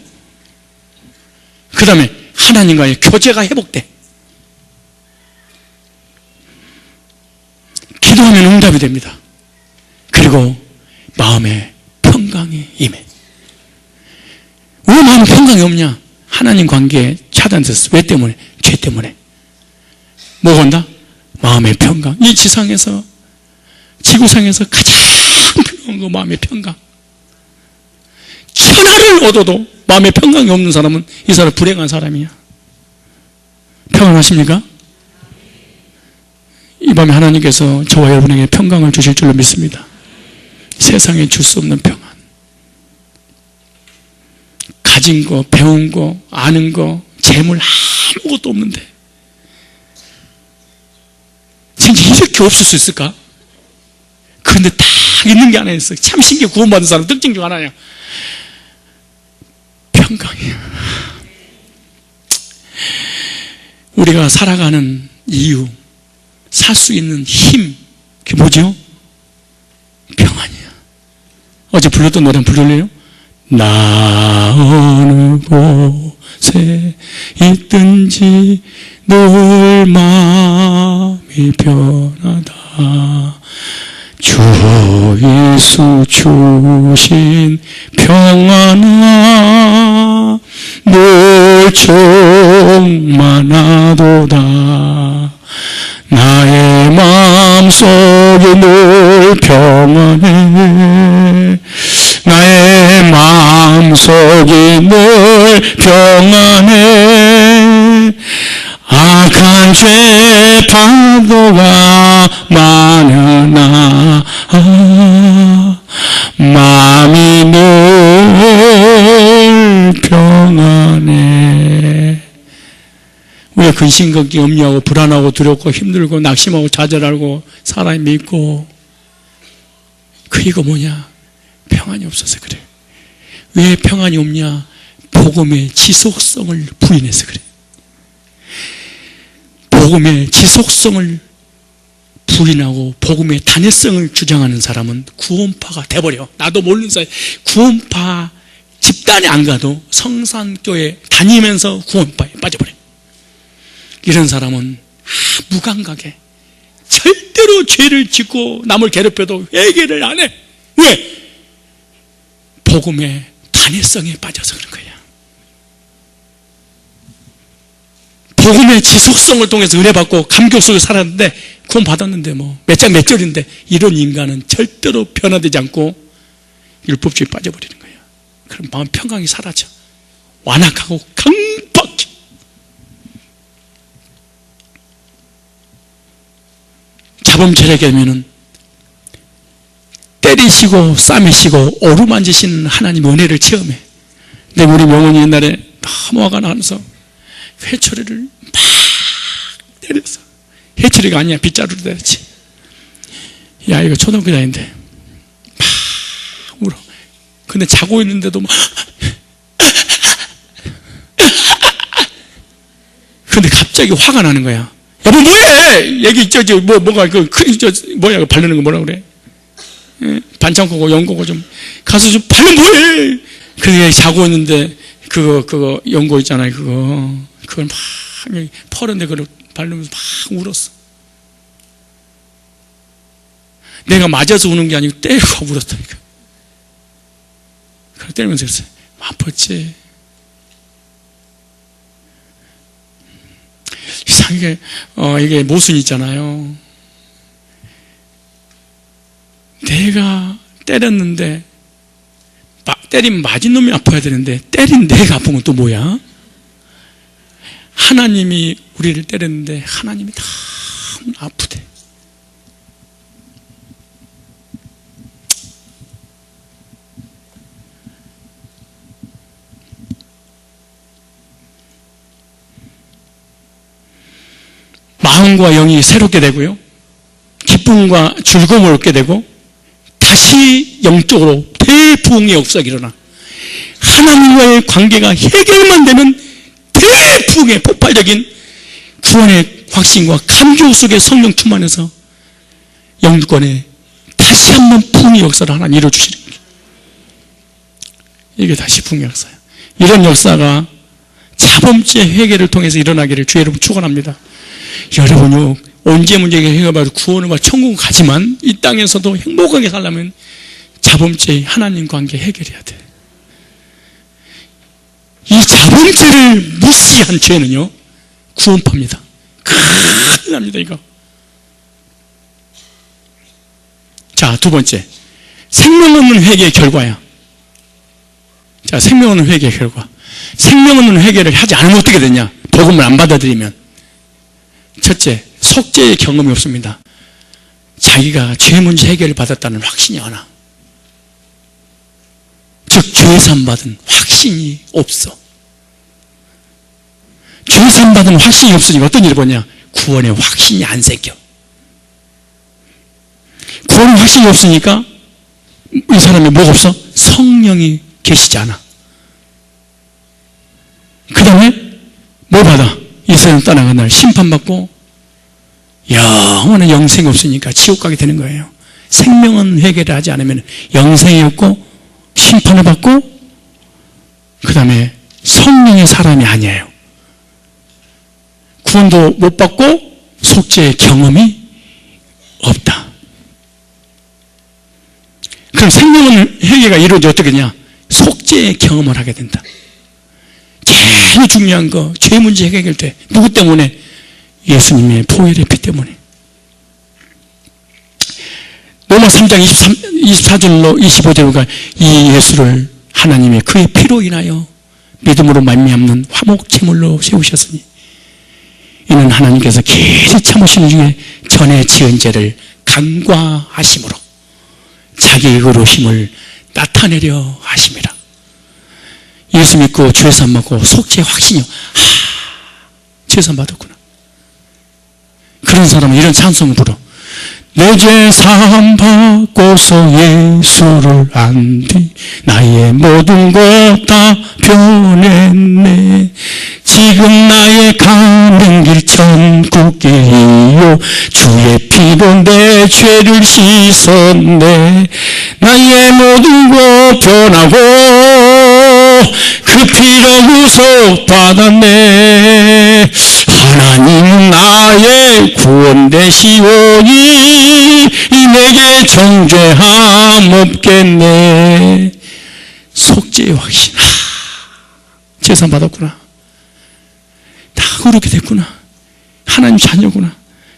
그 다음에 하나님과의 교제가 회복돼. 기도하면 응답이 됩니다. 그리고 마음에 평강이 임해. 왜 마음에 평강이 없냐? 하나님 관계에 차단됐어. 왜 때문에? 죄 때문에. 뭐가 온다? 마음의 평강. 이 지상에서 지구상에서 가장 필요한 거 마음의 평강. 천하를 얻어도 마음의 평강이 없는 사람은 이 사람 불행한 사람이야. 평안하십니까? 이 밤에 하나님께서 저와 여러분에게 평강을 주실 줄로 믿습니다. 세상에 줄 수 없는 평안. 가진 거, 배운 거, 아는 거, 재물 아무것도 없는데 진짜 이렇게 없을 수 있을까? 그런데 딱 있는 게 하나 있어. 참 신기해. 구원받은 사람 특징 중 하나야. 평강이야. 우리가 살아가는 이유, 살 수 있는 힘, 그게 뭐죠? 평안이야. 어제 불렀던 노래 한번 불러볼래요? 나 어느 곳에 있든지 늘 마음이 편하다. 주 예수 주신 평안아 늘 충만하도다. 나의 마음속이 늘 평안해. 나의 마음속이 늘 평안해. 악한 죄 파도가 많으나 마음이 늘 평안해. 왜 근심걱정, 염려하고 불안하고 두렵고 힘들고 낙심하고 좌절하고 사람이 믿고 이거 뭐냐? 평안이 없어서 그래. 왜 평안이 없냐? 복음의 지속성을 부인해서 그래. 복음의 지속성을 부인하고 복음의 단회성을 주장하는 사람은 구원파가 돼버려. 나도 모르는 사이 구원파 집단에 안 가도 성산교회 다니면서 구원파에 빠져버려. 이런 사람은 무감각해. 절대로 죄를 짓고 남을 괴롭혀도 회개를 안 해. 왜? 복음의 단회성에 빠져서 그런 거야. 복음의 지속성을 통해서 은혜받고 감격 속에 살았는데 구원 받았는데 뭐 몇 장 몇 절인데 이런 인간은 절대로 변화되지 않고 율법주의에 빠져버리는 거예요. 그럼 마음 평강이 사라져. 완악하고 강박해. 자범죄라게 하면은 때리시고 싸매시고 어루만지시는 하나님의 은혜를 체험해. 근데 우리 명원이 옛날에 너무 화가 나면서 회초리를 막 때려서, 회초리가 아니야, 빗자루로 때렸지. 야, 이거 초등학교 다니는데 막 울어. 근데 자고 있는데도 막 근데 갑자기 화가 나는 거야. 여보 뭐해? 얘기 뭐가 뭐야 바르는 거 뭐라 그래? 반창고고 연고고 좀 가서 좀 바르면 뭐해? 근데 자고 있는데 그거 연고 있잖아요. 그걸 막 퍼는데 그걸 바르면서 막 울었어. 내가 맞아서 우는 게 아니고 때리고 울었다니까. 그걸 때리면서 그랬어요. 아팠지. 이상하게 이게 모순이 있잖아요. 내가 때렸는데 때리면 맞은 놈이 아파야 되는데 때린 내가 아픈 건 또 뭐야? 하나님이 우리를 때렸는데 하나님이 너무 아프대. 마음과 영이 새롭게 되고요, 기쁨과 즐거움을 얻게 되고 다시 영적으로 대부흥의 역사가 일어나. 하나님과의 관계가 해결만 되면 대부흥의 폭발적인 구원의 확신과 감격 속에 성령 충만해서 영주권에 다시 한번 부흥의 역사를 하나님 이루어주시는 거예요. 이게 다시 부흥의 역사예요. 이런 역사가 자범죄 회개를 통해서 일어나기를 주 여러분 축원합니다. 여러분요, 언제 문제가 해결받아 구원을 받아 천국을 가지만 이 땅에서도 행복하게 살려면 자범죄의 하나님 관계 해결해야 돼. 이 자범죄를 무시한 죄는요 구원파입니다. 큰일 납니다 이거. 자, 두 번째, 생명 없는 회개의 결과야. 자, 생명 없는 회개의 결과. 생명 없는 회개를 하지 않으면 어떻게 되냐? 복음을 안 받아들이면. 첫째, 속죄의 경험이 없습니다. 자기가 죄 문제 해결을 받았다는 확신이 안 와. 즉 죄산 받은 확신이 없어. 죄산 받은 확신이 없으니까 어떤 일을 보냐? 구원의 확신이 안 생겨. 구원의 확신이 없으니까 이 사람이 뭐가 없어? 성령이 계시지 않아. 그 다음에 뭘 받아? 이 사람 떠나간 날 심판받고 영원한 영생이 없으니까 지옥 가게 되는 거예요. 생명은 회개를 하지 않으면 영생이 없고 심판을 받고 그 다음에 성령의 사람이 아니에요. 구원도 못 받고 속죄의 경험이 없다. 그럼 생명은 회개가 이루어져 어떻게 되냐? 속죄의 경험을 하게 된다. 제일 중요한 거, 죄 문제 해결될 때 누구 때문에? 예수님의 보혈의 피 때문에. 로마 3장 24절로 25절과 이 예수를 하나님의 그의 피로 인하여 믿음으로 말미암는 화목제물로 세우셨으니 이는 하나님께서 길이 참으시는 중에 전에 지은 죄를 간과하심으로 자기의 의로우심을 나타내려 하심이라. 예수 믿고 죄산 받고 속죄 확신이요. 죄산 받았구나. 그런 사람은 이런 찬송을 불러. 내 죄 사함 받고서 예수를 안 뒤 나의 모든 것 다 변했네. 지금 나의 가는 길 천국길이요 주의 피로 내 죄를 씻었네. 나의 모든 것 변하고 그 피로 구속받았네. 하나님 나의 구원 되시오니 내게 정죄함 없겠네. 속죄의 확신. 재산 받았구나. 다 그렇게 됐구나. 하나님 자녀구나.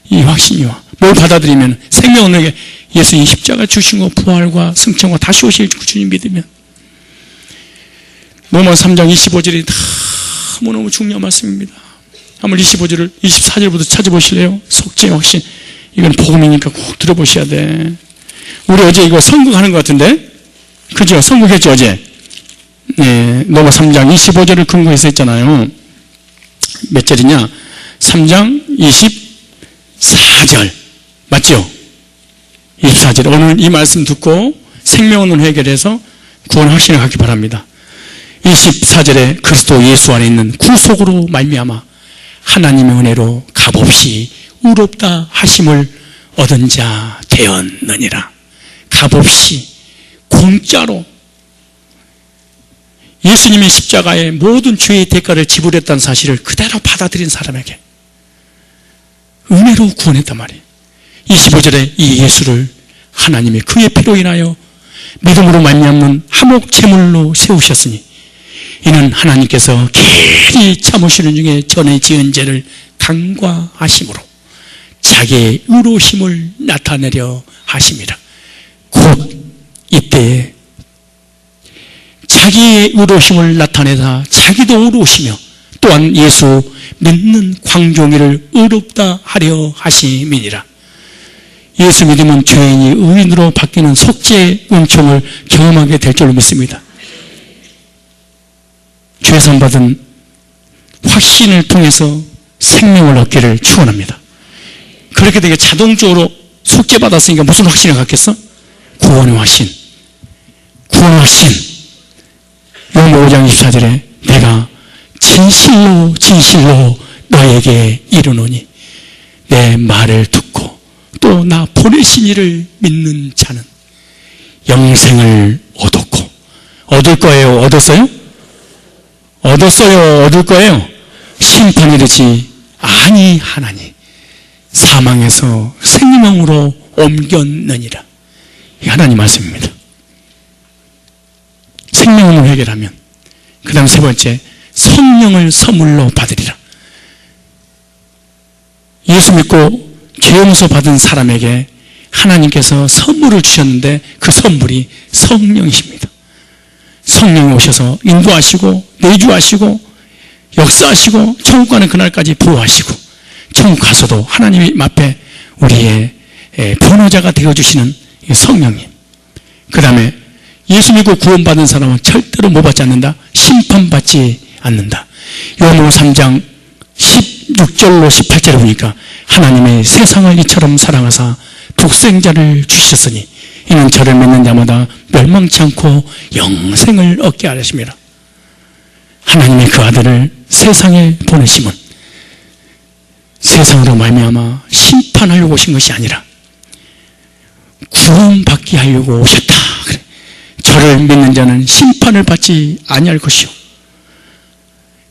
이 확신이 와. 뭘 받아들이면 생명을 내게 예수님 십자가 주신 거 부활과 승천과 다시 오실 주님 믿으면. 로마서 3장 25절이 너무너무 중요한 말씀입니다. 한번 25절을 24절부터 찾아보실래요? 속죄의 확신. 이건 복음이니까 꼭 들어보셔야 돼. 우리 어제 이거 선곡하는 것 같은데? 그죠? 선곡했죠 어제? 네, 로마 3장 25절을 근거해서 했잖아요. 몇 절이냐? 3장 24절 맞죠? 24절. 오늘 이 말씀 듣고 생명론을 해결해서 구원 확신을 갖기 바랍니다. 24절에 그리스도 예수 안에 있는 구속으로 말미암아 하나님의 은혜로 값없이 의롭다 하심을 얻은 자 되었느니라. 값없이 공짜로 예수님의 십자가에 모든 죄의 대가를 지불했다는 사실을 그대로 받아들인 사람에게 은혜로 구원했단 말이에요. 25절에 이 예수를 하나님이 그의 피로 인하여 믿음으로 말미암는 화목 제물로 세우셨으니 이는 하나님께서 길이 참으시는 중에 전에 지은 죄를 간과하심으로 자기의 의로우심을 나타내려 하심이라. 곧 이때에 자기의 의로우심을 나타내사 자기도 의로우시며 또한 예수 믿는 광종이를 의롭다 하려 하심이니라. 예수 믿으면 죄인이 의인으로 바뀌는 속죄의 은총을 경험하게 될 줄로 믿습니다. 죄산 받은 확신을 통해서 생명을 얻기를 축원합니다. 그렇게 되게 자동적으로 속죄 받았으니까 무슨 확신을 갖겠어? 구원의 확신. 구원의 확신. 요한복음 5장 24절에 내가 진실로 진실로 너에게 이르노니 내 말을 듣고 또 나 보내신 이를 믿는 자는 영생을 얻었고 얻을 거예요? 얻었어요? 얻었어요? 얻을 거예요? 심판이 되지 아니하나니 사망에서 생명으로 옮겼느니라. 이게 하나님 말씀입니다. 생명을 해결하면 그 다음 세 번째 성령을 선물로 받으리라. 예수 믿고 죄 용서 받은 사람에게 하나님께서 선물을 주셨는데 그 선물이 성령이십니다. 성령이 오셔서 인도하시고 내주하시고 역사하시고 천국 가는 그날까지 보호하시고 천국 가서도 하나님 앞에 우리의 변호자가 되어주시는 성령님. 그 다음에 예수 믿고 구원받은 사람은 절대로 뭐 받지 않는다? 심판받지 않는다. 요한복음 3장 16절로 18절에 보니까 하나님의 세상을 이처럼 사랑하사 독생자를 주셨으니 이는 저를 믿는 자마다 멸망치 않고 영생을 얻게 하십니다. 하나님의 그 아들을 세상에 보내심은 세상으로 말미암아 심판하려고 오신 것이 아니라 구원받게 하려고 오셨다. 그래. 저를 믿는 자는 심판을 받지 아니할 것이요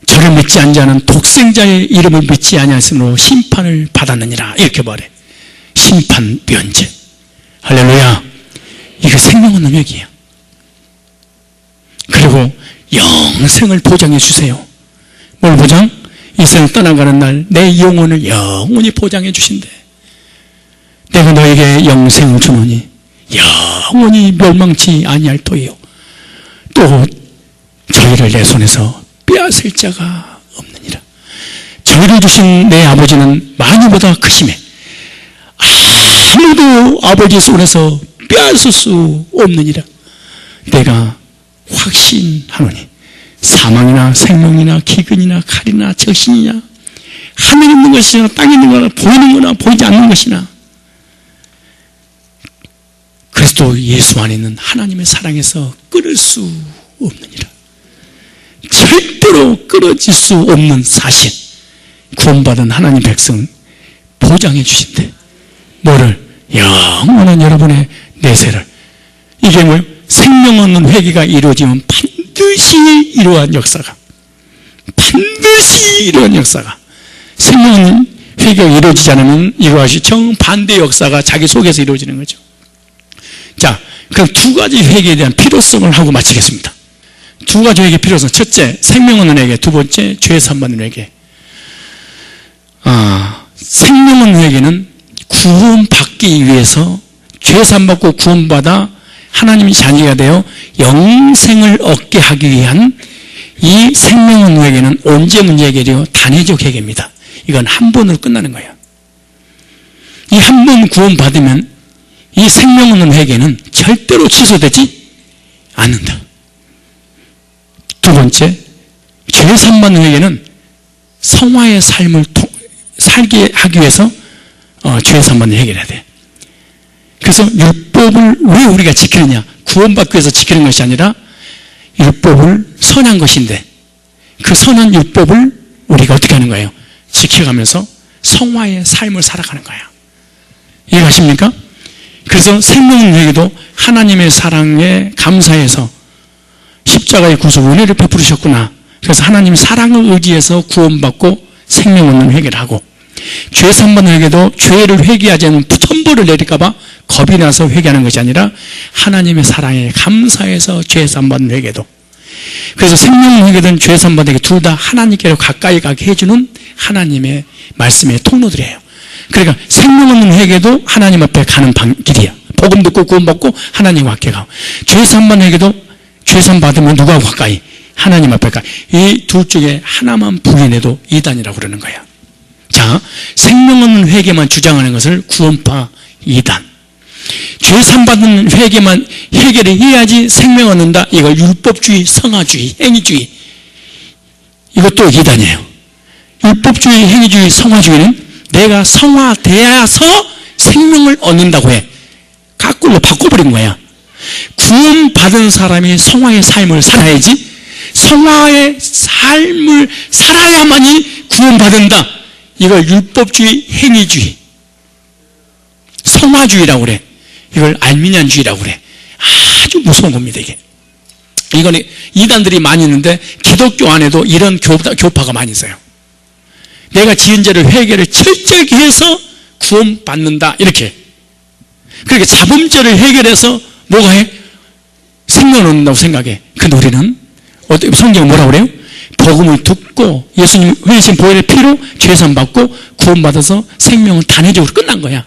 저를 믿지 않는 자는 독생자의 이름을 믿지 아니하므로 심판을 받았느니라. 이렇게 말해. 심판 면제. 할렐루야. 이게 생명 얻는 얘기예요. 그리고 영생을 보장해 주세요. 뭘 보장? 이 세상 떠나가는 날 내 영혼을 영원히 보장해 주신대. 내가 너에게 영생을 주노니 영원히 멸망치 아니할 터이요 또 저희를 내 손에서 빼앗을 자가 없느니라. 저희를 주신 내 아버지는 마녀보다 크심에 아무도 아버지 손에서 빼앗을 수 없느니라. 내가 확신하노니 사망이나 생명이나 기근이나 칼이나 적신이냐 하늘에 있는 것이나 땅에 있는 거나 보이는 거나 보이지 않는 것이나 그리스도 예수 안에 있는 하나님의 사랑에서 끊을 수 없느니라. 절대로 끊어질 수 없는 사실, 구원받은 하나님 백성 보장해 주신대. 뭐를? 영원한 여러분의 내세를. 이게 뭐예요? 생명 없는 회개가 이루어지면 반드시 이러한 역사가, 반드시 이러한 역사가, 생명 없는 회개가 이루어지지 않으면 이것이 정반대 역사가 자기 속에서 이루어지는 거죠. 자, 그럼 두 가지 회개에 대한 필요성을 하고 마치겠습니다. 두 가지 회개의 필요성. 첫째, 생명 없는 회개. 두 번째, 죄 사함받는 회개. 생명 없는 회개는 구원받기 위해서 죄 사함받고 구원받아 하나님의 자녀가 되어 영생을 얻게 하기 위한 이 생명 없는 회개는 언제 문제 해결이요? 단회적 회개입니다. 이건 한 번으로 끝나는 거예요. 이 한 번 구원받으면 이 생명 없는 회개는 절대로 취소되지 않는다. 두 번째, 죄 사함받는 회개는 성화의 삶을 살게 하기 위해서 죄 사함받는 회개를 해야 돼. 그래서 율법을 왜 우리가 지키느냐? 구원받기 위해서 지키는 것이 아니라 율법을 선한 것인데 그 선한 율법을 우리가 어떻게 하는 거예요? 지켜가면서 성화의 삶을 살아가는 거야. 이해가십니까? 그래서 생명 없는 회개도 하나님의 사랑에 감사해서 십자가의 구속 은혜를 베풀으셨구나. 그래서 하나님 사랑을 의지해서 구원받고 생명 없는 회개를 하고, 죄 사함받는 회개도 죄를 회개하지 않으면 천벌을 내릴까 봐 겁이 나서 회개하는 것이 아니라 하나님의 사랑에 감사해서 죄 사함받는 회개도. 그래서 생명 없는 회개든 죄 사함받는 회개 둘 다 하나님께로 가까이 가게 해주는 하나님의 말씀의 통로들이에요. 그러니까 생명 없는 회개도 하나님 앞에 가는 길이야. 복음 듣고 구원받고 하나님 앞에 가고, 죄 사함받는 회개도 죄 사함 받으면 누구하고 가까이? 하나님 앞에 가까이. 이 둘 중에 하나만 부인해도 이단이라고 그러는 거야. 자, 생명 없는 회개만 주장하는 것을 구원파 이단. 죄 사함 받는 회개만 해결을 해야지 생명 얻는다. 이걸 율법주의, 성화주의, 행위주의. 이것도 이단이에요. 율법주의, 행위주의, 성화주의는 내가 성화되어서 생명을 얻는다고 해. 거꾸로 바꿔버린 거야. 구원받은 사람이 성화의 삶을 살아야지, 성화의 삶을 살아야만이 구원받는다. 이걸 율법주의, 행위주의, 성화주의라고 그래. 이걸 알미니안주의라고 그래. 아주 무서운 겁니다, 이게. 이건 이단들이 많이 있는데 기독교 안에도 이런 교파가 많이 있어요. 내가 지은 죄를 회개를 철저히 해서 구원받는다, 이렇게. 그러니까 자범죄를 해결해서 뭐가 해? 생명을 얻는다고 생각해. 근데 우리는 성경은 뭐라고 그래요? 복음을 듣고 예수님 회심 보혈의 피로 죄 사함 받고 구원받아서 생명은 단회적으로 끝난 거야.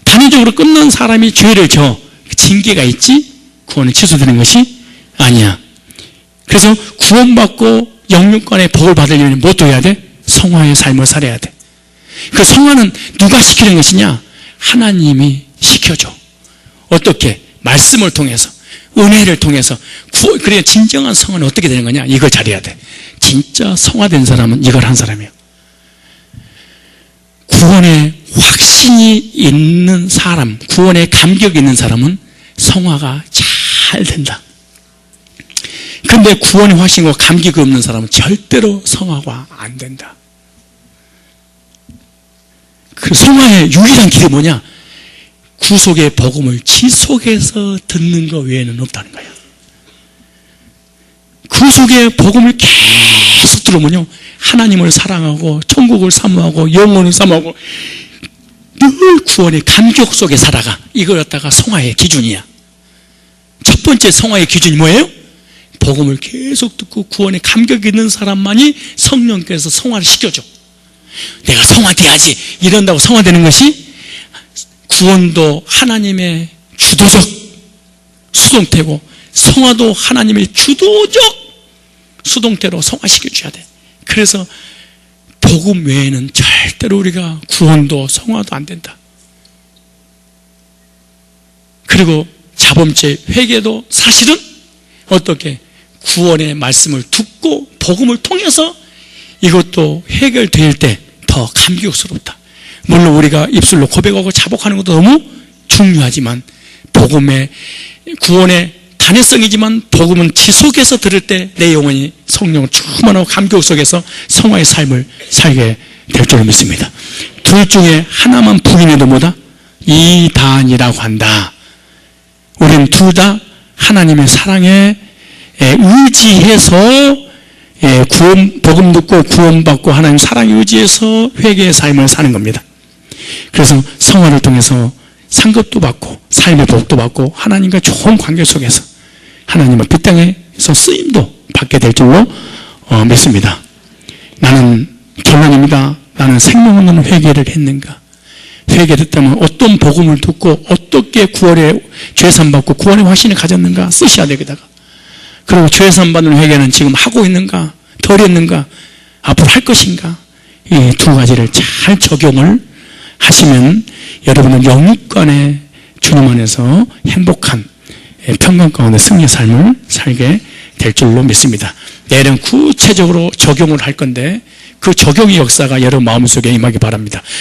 단회적으로 끝난 사람이 죄를 져. 징계가 있지 구원은 취소되는 것이 아니야. 그래서 구원받고 영육간의 복을 받으려면 뭐 또 해야 돼? 성화의 삶을 살아야 돼. 그 성화는 누가 시키는 것이냐? 하나님이 시켜줘. 어떻게? 말씀을 통해서, 은혜를 통해서. 그래야 진정한 성화는 어떻게 되는 거냐? 이걸 잘해야 돼. 진짜 성화된 사람은 이걸 한 사람이에요. 구원에 확신이 있는 사람, 구원에 감격이 있는 사람은 성화가 잘 된다. 근데 구원에 확신과 감격이 없는 사람은 절대로 성화가 안 된다. 그 성화의 유일한 길이 뭐냐? 구속의 복음을 지속해서 듣는 것 외에는 없다는 거예요. 구속의 복음을 계속 들으면요, 하나님을 사랑하고 천국을 사모하고 영혼을 사모하고 늘 구원의 감격 속에 살아가. 이걸 갖다가 성화의 기준이야. 첫 번째 성화의 기준이 뭐예요? 복음을 계속 듣고 구원에 감격이 있는 사람만이 성령께서 성화를 시켜줘. 내가 성화돼야지 이런다고 성화되는 것이, 구원도 하나님의 주도적 수동태고 성화도 하나님의 주도적 수동태로 성화시켜줘야 돼. 그래서 복음 외에는 절대로 우리가 구원도 성화도 안 된다. 그리고 자범죄 회개도 사실은 어떻게 구원의 말씀을 듣고 복음을 통해서 이것도 해결될 때 더 감격스럽다. 물론 우리가 입술로 고백하고 자복하는 것도 너무 중요하지만 복음의 구원의 단회성이지만 복음은 지속해서 들을 때 내 영혼이 성령을 충만하고 감격 속에서 성화의 삶을 살게 될 줄로 믿습니다. 둘 중에 하나만 부인해도 뭐다? 이단이라고 한다. 우리는 둘 다 하나님의 사랑에 의지해서 복음 듣고 구원받고 하나님 사랑에 의지해서 회개의 삶을 사는 겁니다. 그래서 성화를 통해서 상급도 받고 삶의 복도 받고 하나님과 좋은 관계 속에서 하나님의 그 땅에서 쓰임도 받게 될 줄로 믿습니다. 나는 결론입니다. 나는 생명 없는 회개를 했는가? 회개했다면 어떤 복음을 듣고 어떻게 구원의 죄산 받고 구원의 확신을 가졌는가 쓰셔야 되겠다가. 그리고 죄산 받는 회개는 지금 하고 있는가? 덜 했는가? 앞으로 할 것인가? 이 두 가지를 잘 적용을 하시면 여러분은 영육간에 주님 안에서 행복한 평강 가운데 승리의 삶을 살게 될 줄로 믿습니다. 내일은 구체적으로 적용을 할 건데 그 적용의 역사가 여러분 마음속에 임하기 바랍니다.